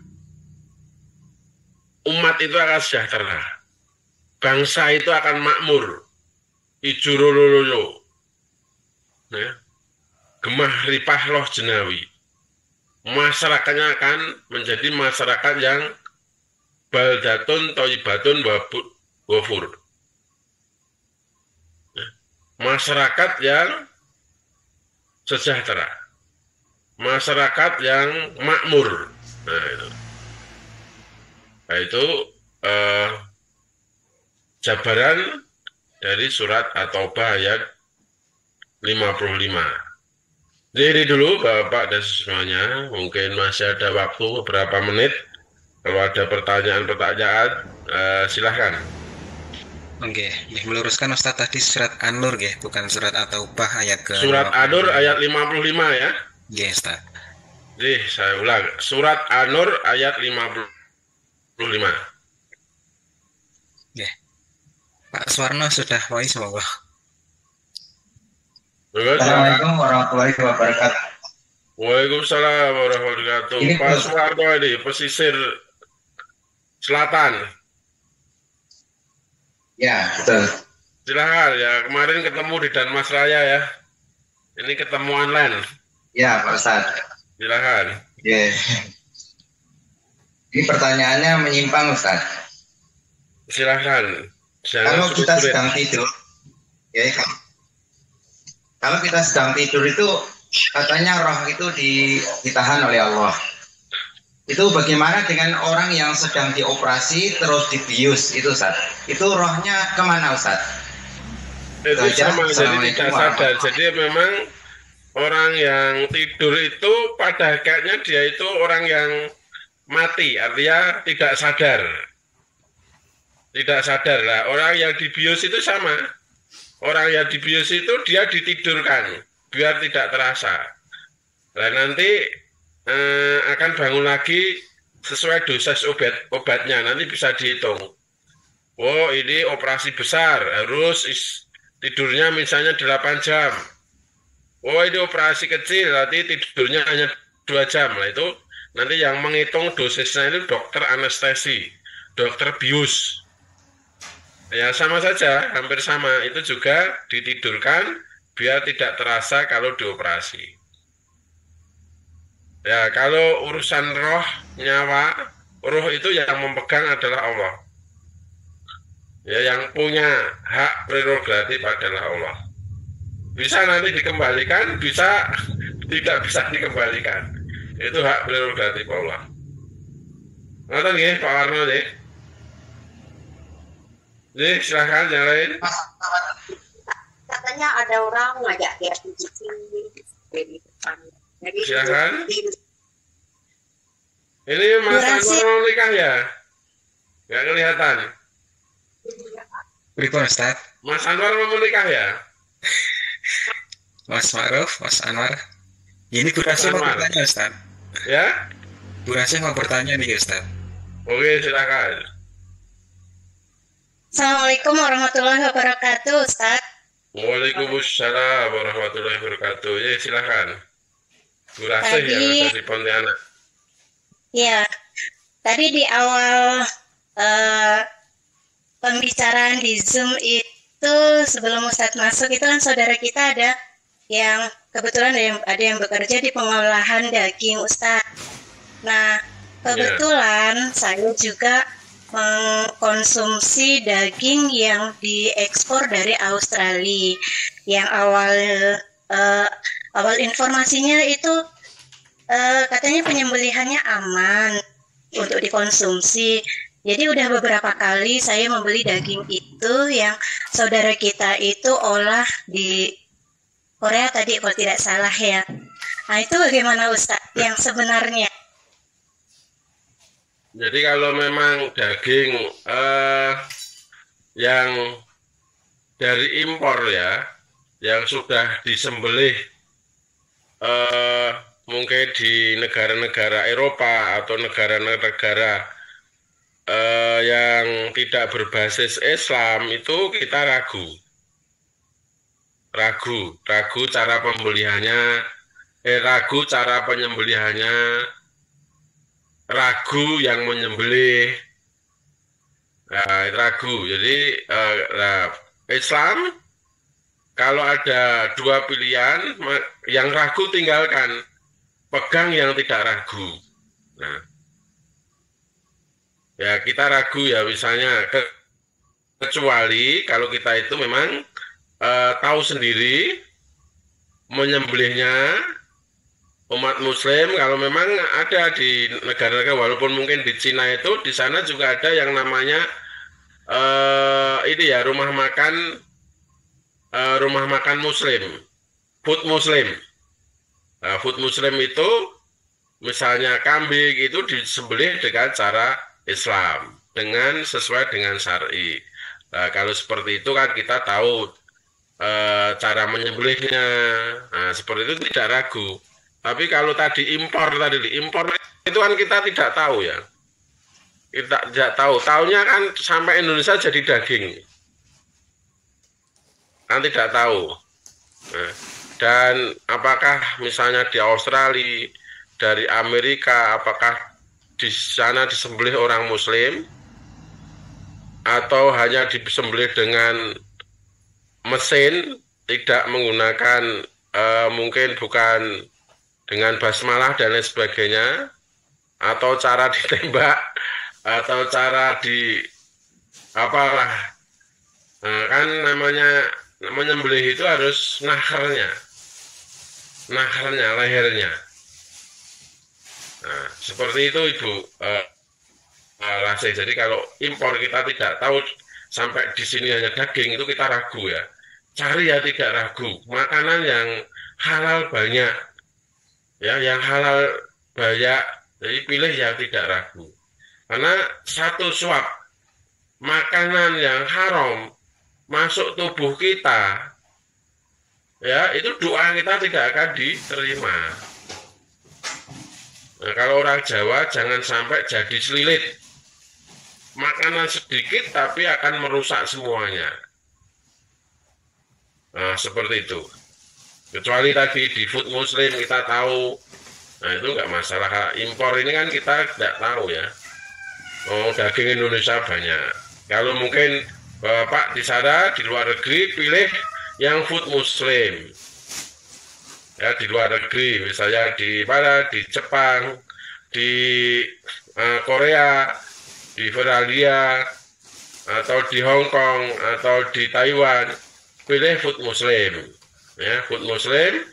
Umat itu akan sejahtera. bangsa itu akan makmur. Ijurululuyo. Ya. Gemah ripah loh jenawi. Masyarakatnya akan menjadi masyarakat yang baldatun toibatun wafur. Ya. Masyarakat yang sejahtera. Masyarakat yang makmur. Nah itu jabaran dari surat At-Taubah ayat 55. Jadi dulu Bapak dan semuanya, mungkin masih ada waktu beberapa menit. Kalau ada pertanyaan-pertanyaan, silahkan. Oke, meluruskan Ustaz tadi surat An-Nur bukan surat At-Taubah ayat ke Surat An-Nur ayat 55 ya. Oke, Ustaz. Jadi saya ulang, surat An-Nur ayat 55. Oke. Pak Suwarno sudah voice monggo. Assalamualaikum warahmatullahi wabarakatuh. Waalaikumsalam warahmatullahi wabarakatuh. Ini Pak Suwarno ini pesisir selatan. Ya, betul. Silakan ya, kemarin ketemu di Danmasraya ya. Ini ketemu online. Ya, Pak Ustadz. Silakan. Ya. Ini pertanyaannya menyimpang, Ustadz. Silakan. Kalau kita sedang tidur, ya, kalau kita sedang tidur itu katanya roh itu ditahan oleh Allah. Itu bagaimana dengan orang yang sedang dioperasi terus dibius itu, Ustaz? Itu rohnya kemana, Ustaz? Itu sama, jadi tidak sadar. Jadi memang orang yang tidur itu pada hakikatnya dia itu orang yang mati, artinya tidak sadar. Tidak sadar lah. Orang yang dibius itu sama. Orang yang dibius itu dia ditidurkan biar tidak terasa. Nah nanti akan bangun lagi sesuai dosis obatnya. Nanti bisa dihitung. Oh ini operasi besar, harus tidurnya misalnya 8 jam. Oh ini operasi kecil, nanti tidurnya hanya 2 jam. Nah itu nanti yang menghitung dosisnya itu dokter anestesi, dokter bius. Ya sama saja, hampir sama. Itu juga ditidurkan biar tidak terasa kalau dioperasi. Ya kalau urusan roh, nyawa, roh itu yang memegang adalah Allah. Ya yang punya hak prerogatif adalah Allah. Bisa nanti dikembalikan, bisa tidak bisa dikembalikan. Itu hak prerogatif Allah. Ngerti nggih Pak Warno nggih? Nih, silahkan yang lain. Katanya ada orang ngajak dia PGC. Silahkan. Ini Mas Anwar mau nikah ya? Nggak kelihatan. Pripun Ustaz? Mas Anwar mau nikah ya? Mas Ma'ruf, Mas Anwar. Ini Bu Rasih mau bertanya Ustaz. Ya? Bu Rasih mau bertanya nih Ustaz. Oke, silakan. Assalamualaikum warahmatullahi wabarakatuh, Ustaz. Waalaikumsalam warahmatullahi wabarakatuh. Ya, silakan. Bu Rasih ya, dari Pontianak. Ya, tadi di awal pembicaraan di Zoom itu sebelum Ustaz masuk itu kan saudara kita ada yang kebetulan ada yang bekerja di pengolahan daging, Ustaz. Nah, kebetulan saya juga mengkonsumsi daging yang diekspor dari Australia. Yang awal informasinya itu katanya penyembelihannya aman untuk dikonsumsi. Jadi udah beberapa kali saya membeli daging itu yang saudara kita itu olah di Korea tadi kalau tidak salah ya. Nah itu bagaimana Ustaz yang sebenarnya? Jadi kalau memang daging yang dari impor ya, yang sudah disembelih mungkin di negara-negara Eropa atau negara-negara yang tidak berbasis Islam itu kita ragu cara pembeliannya, ragu cara penyembelihannya, ragu yang menyembelih. ragu. Jadi nah, Islam kalau ada dua pilihan, yang ragu tinggalkan, pegang yang tidak ragu. Nah, ya kita ragu ya, misalnya kecuali kalau kita itu memang tahu sendiri menyembelihnya umat muslim. Kalau memang ada di negara-negara, walaupun mungkin di Cina itu, di sana juga ada yang namanya ini ya, rumah makan muslim, food muslim. Food muslim itu misalnya kambing itu disembelih dengan cara Islam, dengan sesuai dengan syar'i. Nah, kalau seperti itu kan kita tahu cara menyembelihnya. Nah, seperti itu tidak ragu. Tapi kalau tadi impor itu kan kita tidak tahu ya. Kita tidak tahu. Taunya kan sampai Indonesia jadi daging. Kan tidak tahu. Nah, dan apakah misalnya di Australia, dari Amerika, apakah di sana disembelih orang Muslim atau hanya disembelih dengan mesin, tidak menggunakan mungkin bukan dengan basmalah dan lain sebagainya, atau cara ditembak, atau cara di apalah, kan namanya menyembelih itu harus naharnya, lehernya. Nah, seperti itu Ibu Lasih. Jadi kalau impor kita tidak tahu, sampai di sini hanya daging, itu kita ragu ya. Cari ya tidak ragu, makanan yang halal banyak. Ya, yang halal banyak, jadi pilih yang tidak ragu. Karena satu suap makanan yang haram masuk tubuh kita, ya itu doa kita tidak akan diterima. Nah, kalau orang Jawa jangan sampai jadi selilit. Makanan sedikit tapi akan merusak semuanya. Nah, seperti itu. Kecuali tadi di food muslim kita tahu, nah itu nggak masalah. Impor ini kan kita tidak tahu ya. Oh, daging Indonesia banyak. Kalau mungkin Bapak di sana di luar negeri pilih yang food muslim. Ya, di luar negeri, misalnya di mana, di Jepang, di Korea, di Australia, atau di Hong Kong, atau di Taiwan, pilih food muslim. Ya, food muslim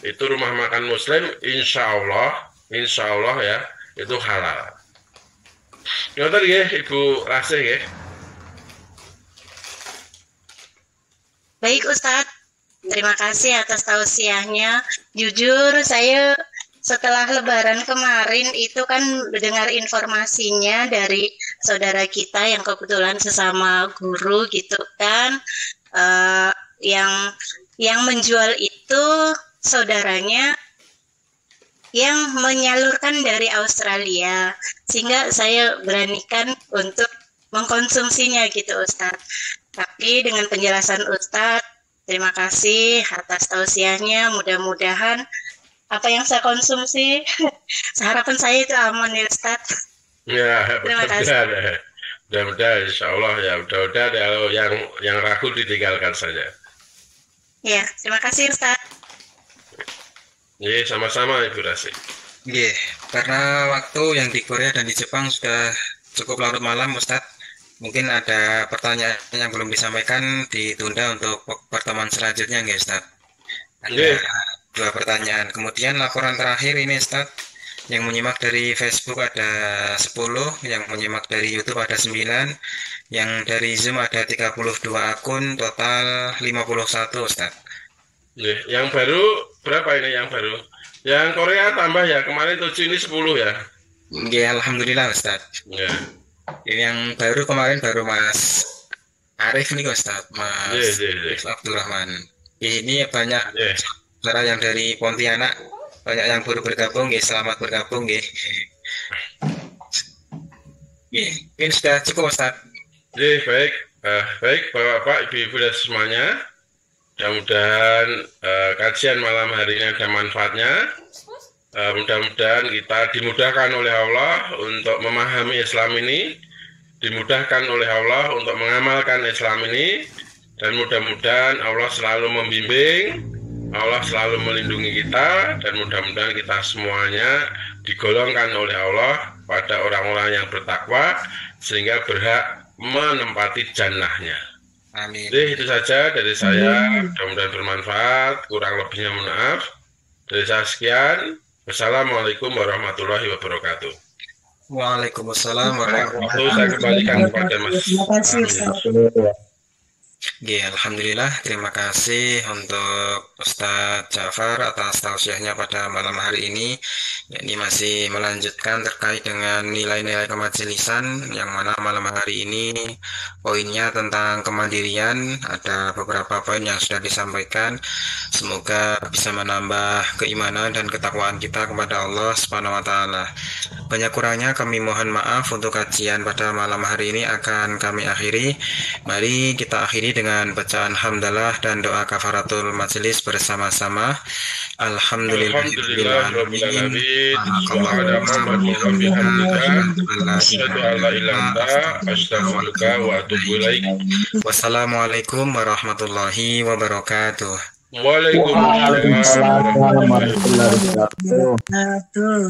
itu rumah makan muslim, insya Allah ya itu halal. Ngoten nggih Ibu Lasih nggih. Baik Ustadz, terima kasih atas tausiahnya. Jujur saya setelah Lebaran kemarin itu kan mendengar informasinya dari saudara kita yang kebetulan sesama guru gitu kan, yang menjual itu saudaranya yang menyalurkan dari Australia, sehingga saya beranikan untuk mengkonsumsinya gitu Ustadz. Tapi dengan penjelasan Ustadz, terima kasih atas tausiahnya. Mudah-mudahan apa yang saya konsumsi, harapan saya itu aman ya Ustadz. Ya, terima kasih. Mudah-mudahan insya Allah ya, mudah-mudahan kalau yang ragu ditinggalkan saja. Ya, terima kasih Ustadz. Ya, sama-sama Ibu Rasi. Iya, karena waktu yang di Korea dan di Jepang sudah cukup larut malam Ustadz. Mungkin ada pertanyaan yang belum disampaikan, ditunda untuk pertemuan selanjutnya nggak Ustadz? Ada 2 pertanyaan. Kemudian laporan terakhir ini Ustadz, yang menyimak dari Facebook ada 10, yang menyimak dari YouTube ada 9, yang dari Zoom ada 32 akun, total 51 Ustadz. Yang baru berapa ini yang baru? Yang Korea tambah ya, kemarin 7 ini 10 ya? Ya, alhamdulillah Ustadz. Ya. Yang baru kemarin baru Mas Arif nih Ustadz, Mas Abdurrahman. Ini banyak saudara yang dari Pontianak, banyak yang baru bergabung, selamat bergabung. Ini sudah cukup Ustadz. Baik, Bapak, Ibu-Ibu dan semuanya. Mudah-mudahan kajian malam hari ini ada manfaatnya. Mudah-mudahan kita dimudahkan oleh Allah untuk memahami Islam ini dimudahkan oleh Allah untuk mengamalkan Islam ini, dan mudah-mudahan Allah selalu membimbing, Allah selalu melindungi kita, dan mudah-mudahan kita semuanya digolongkan oleh Allah pada orang-orang yang bertakwa sehingga berhak menempati jannahnya. Amin. Jadi itu saja dari saya, mudah-mudahan bermanfaat, kurang lebihnya mohon maaf. Dari saya sekian, wassalamualaikum warahmatullahi wabarakatuh. Waalaikumsalam warahmatullahi Waktu saya kembalikan kepada Mas. Terima kasih Ustaz. Oke, alhamdulillah, terima kasih untuk Ustadz Ja'far atas tausiahnya pada malam hari ini. Ini masih melanjutkan terkait dengan nilai-nilai kemajelisan, yang mana malam hari ini poinnya tentang kemandirian. Ada beberapa poin yang sudah disampaikan. Semoga bisa menambah keimanan dan ketakwaan kita kepada Allah Subhanahu wa Ta'ala. Banyak kurangnya kami mohon maaf. Untuk kajian pada malam hari ini akan kami akhiri. Mari kita akhiri dengan bacaan hamdalah dan doa kafaratul majelis bersama-sama. Alhamdulillahirrahmanirrahim. Wassalamualaikum warahmatullahi wabarakatuh. Waalaikumsalam warahmatullahi wabarakatuh.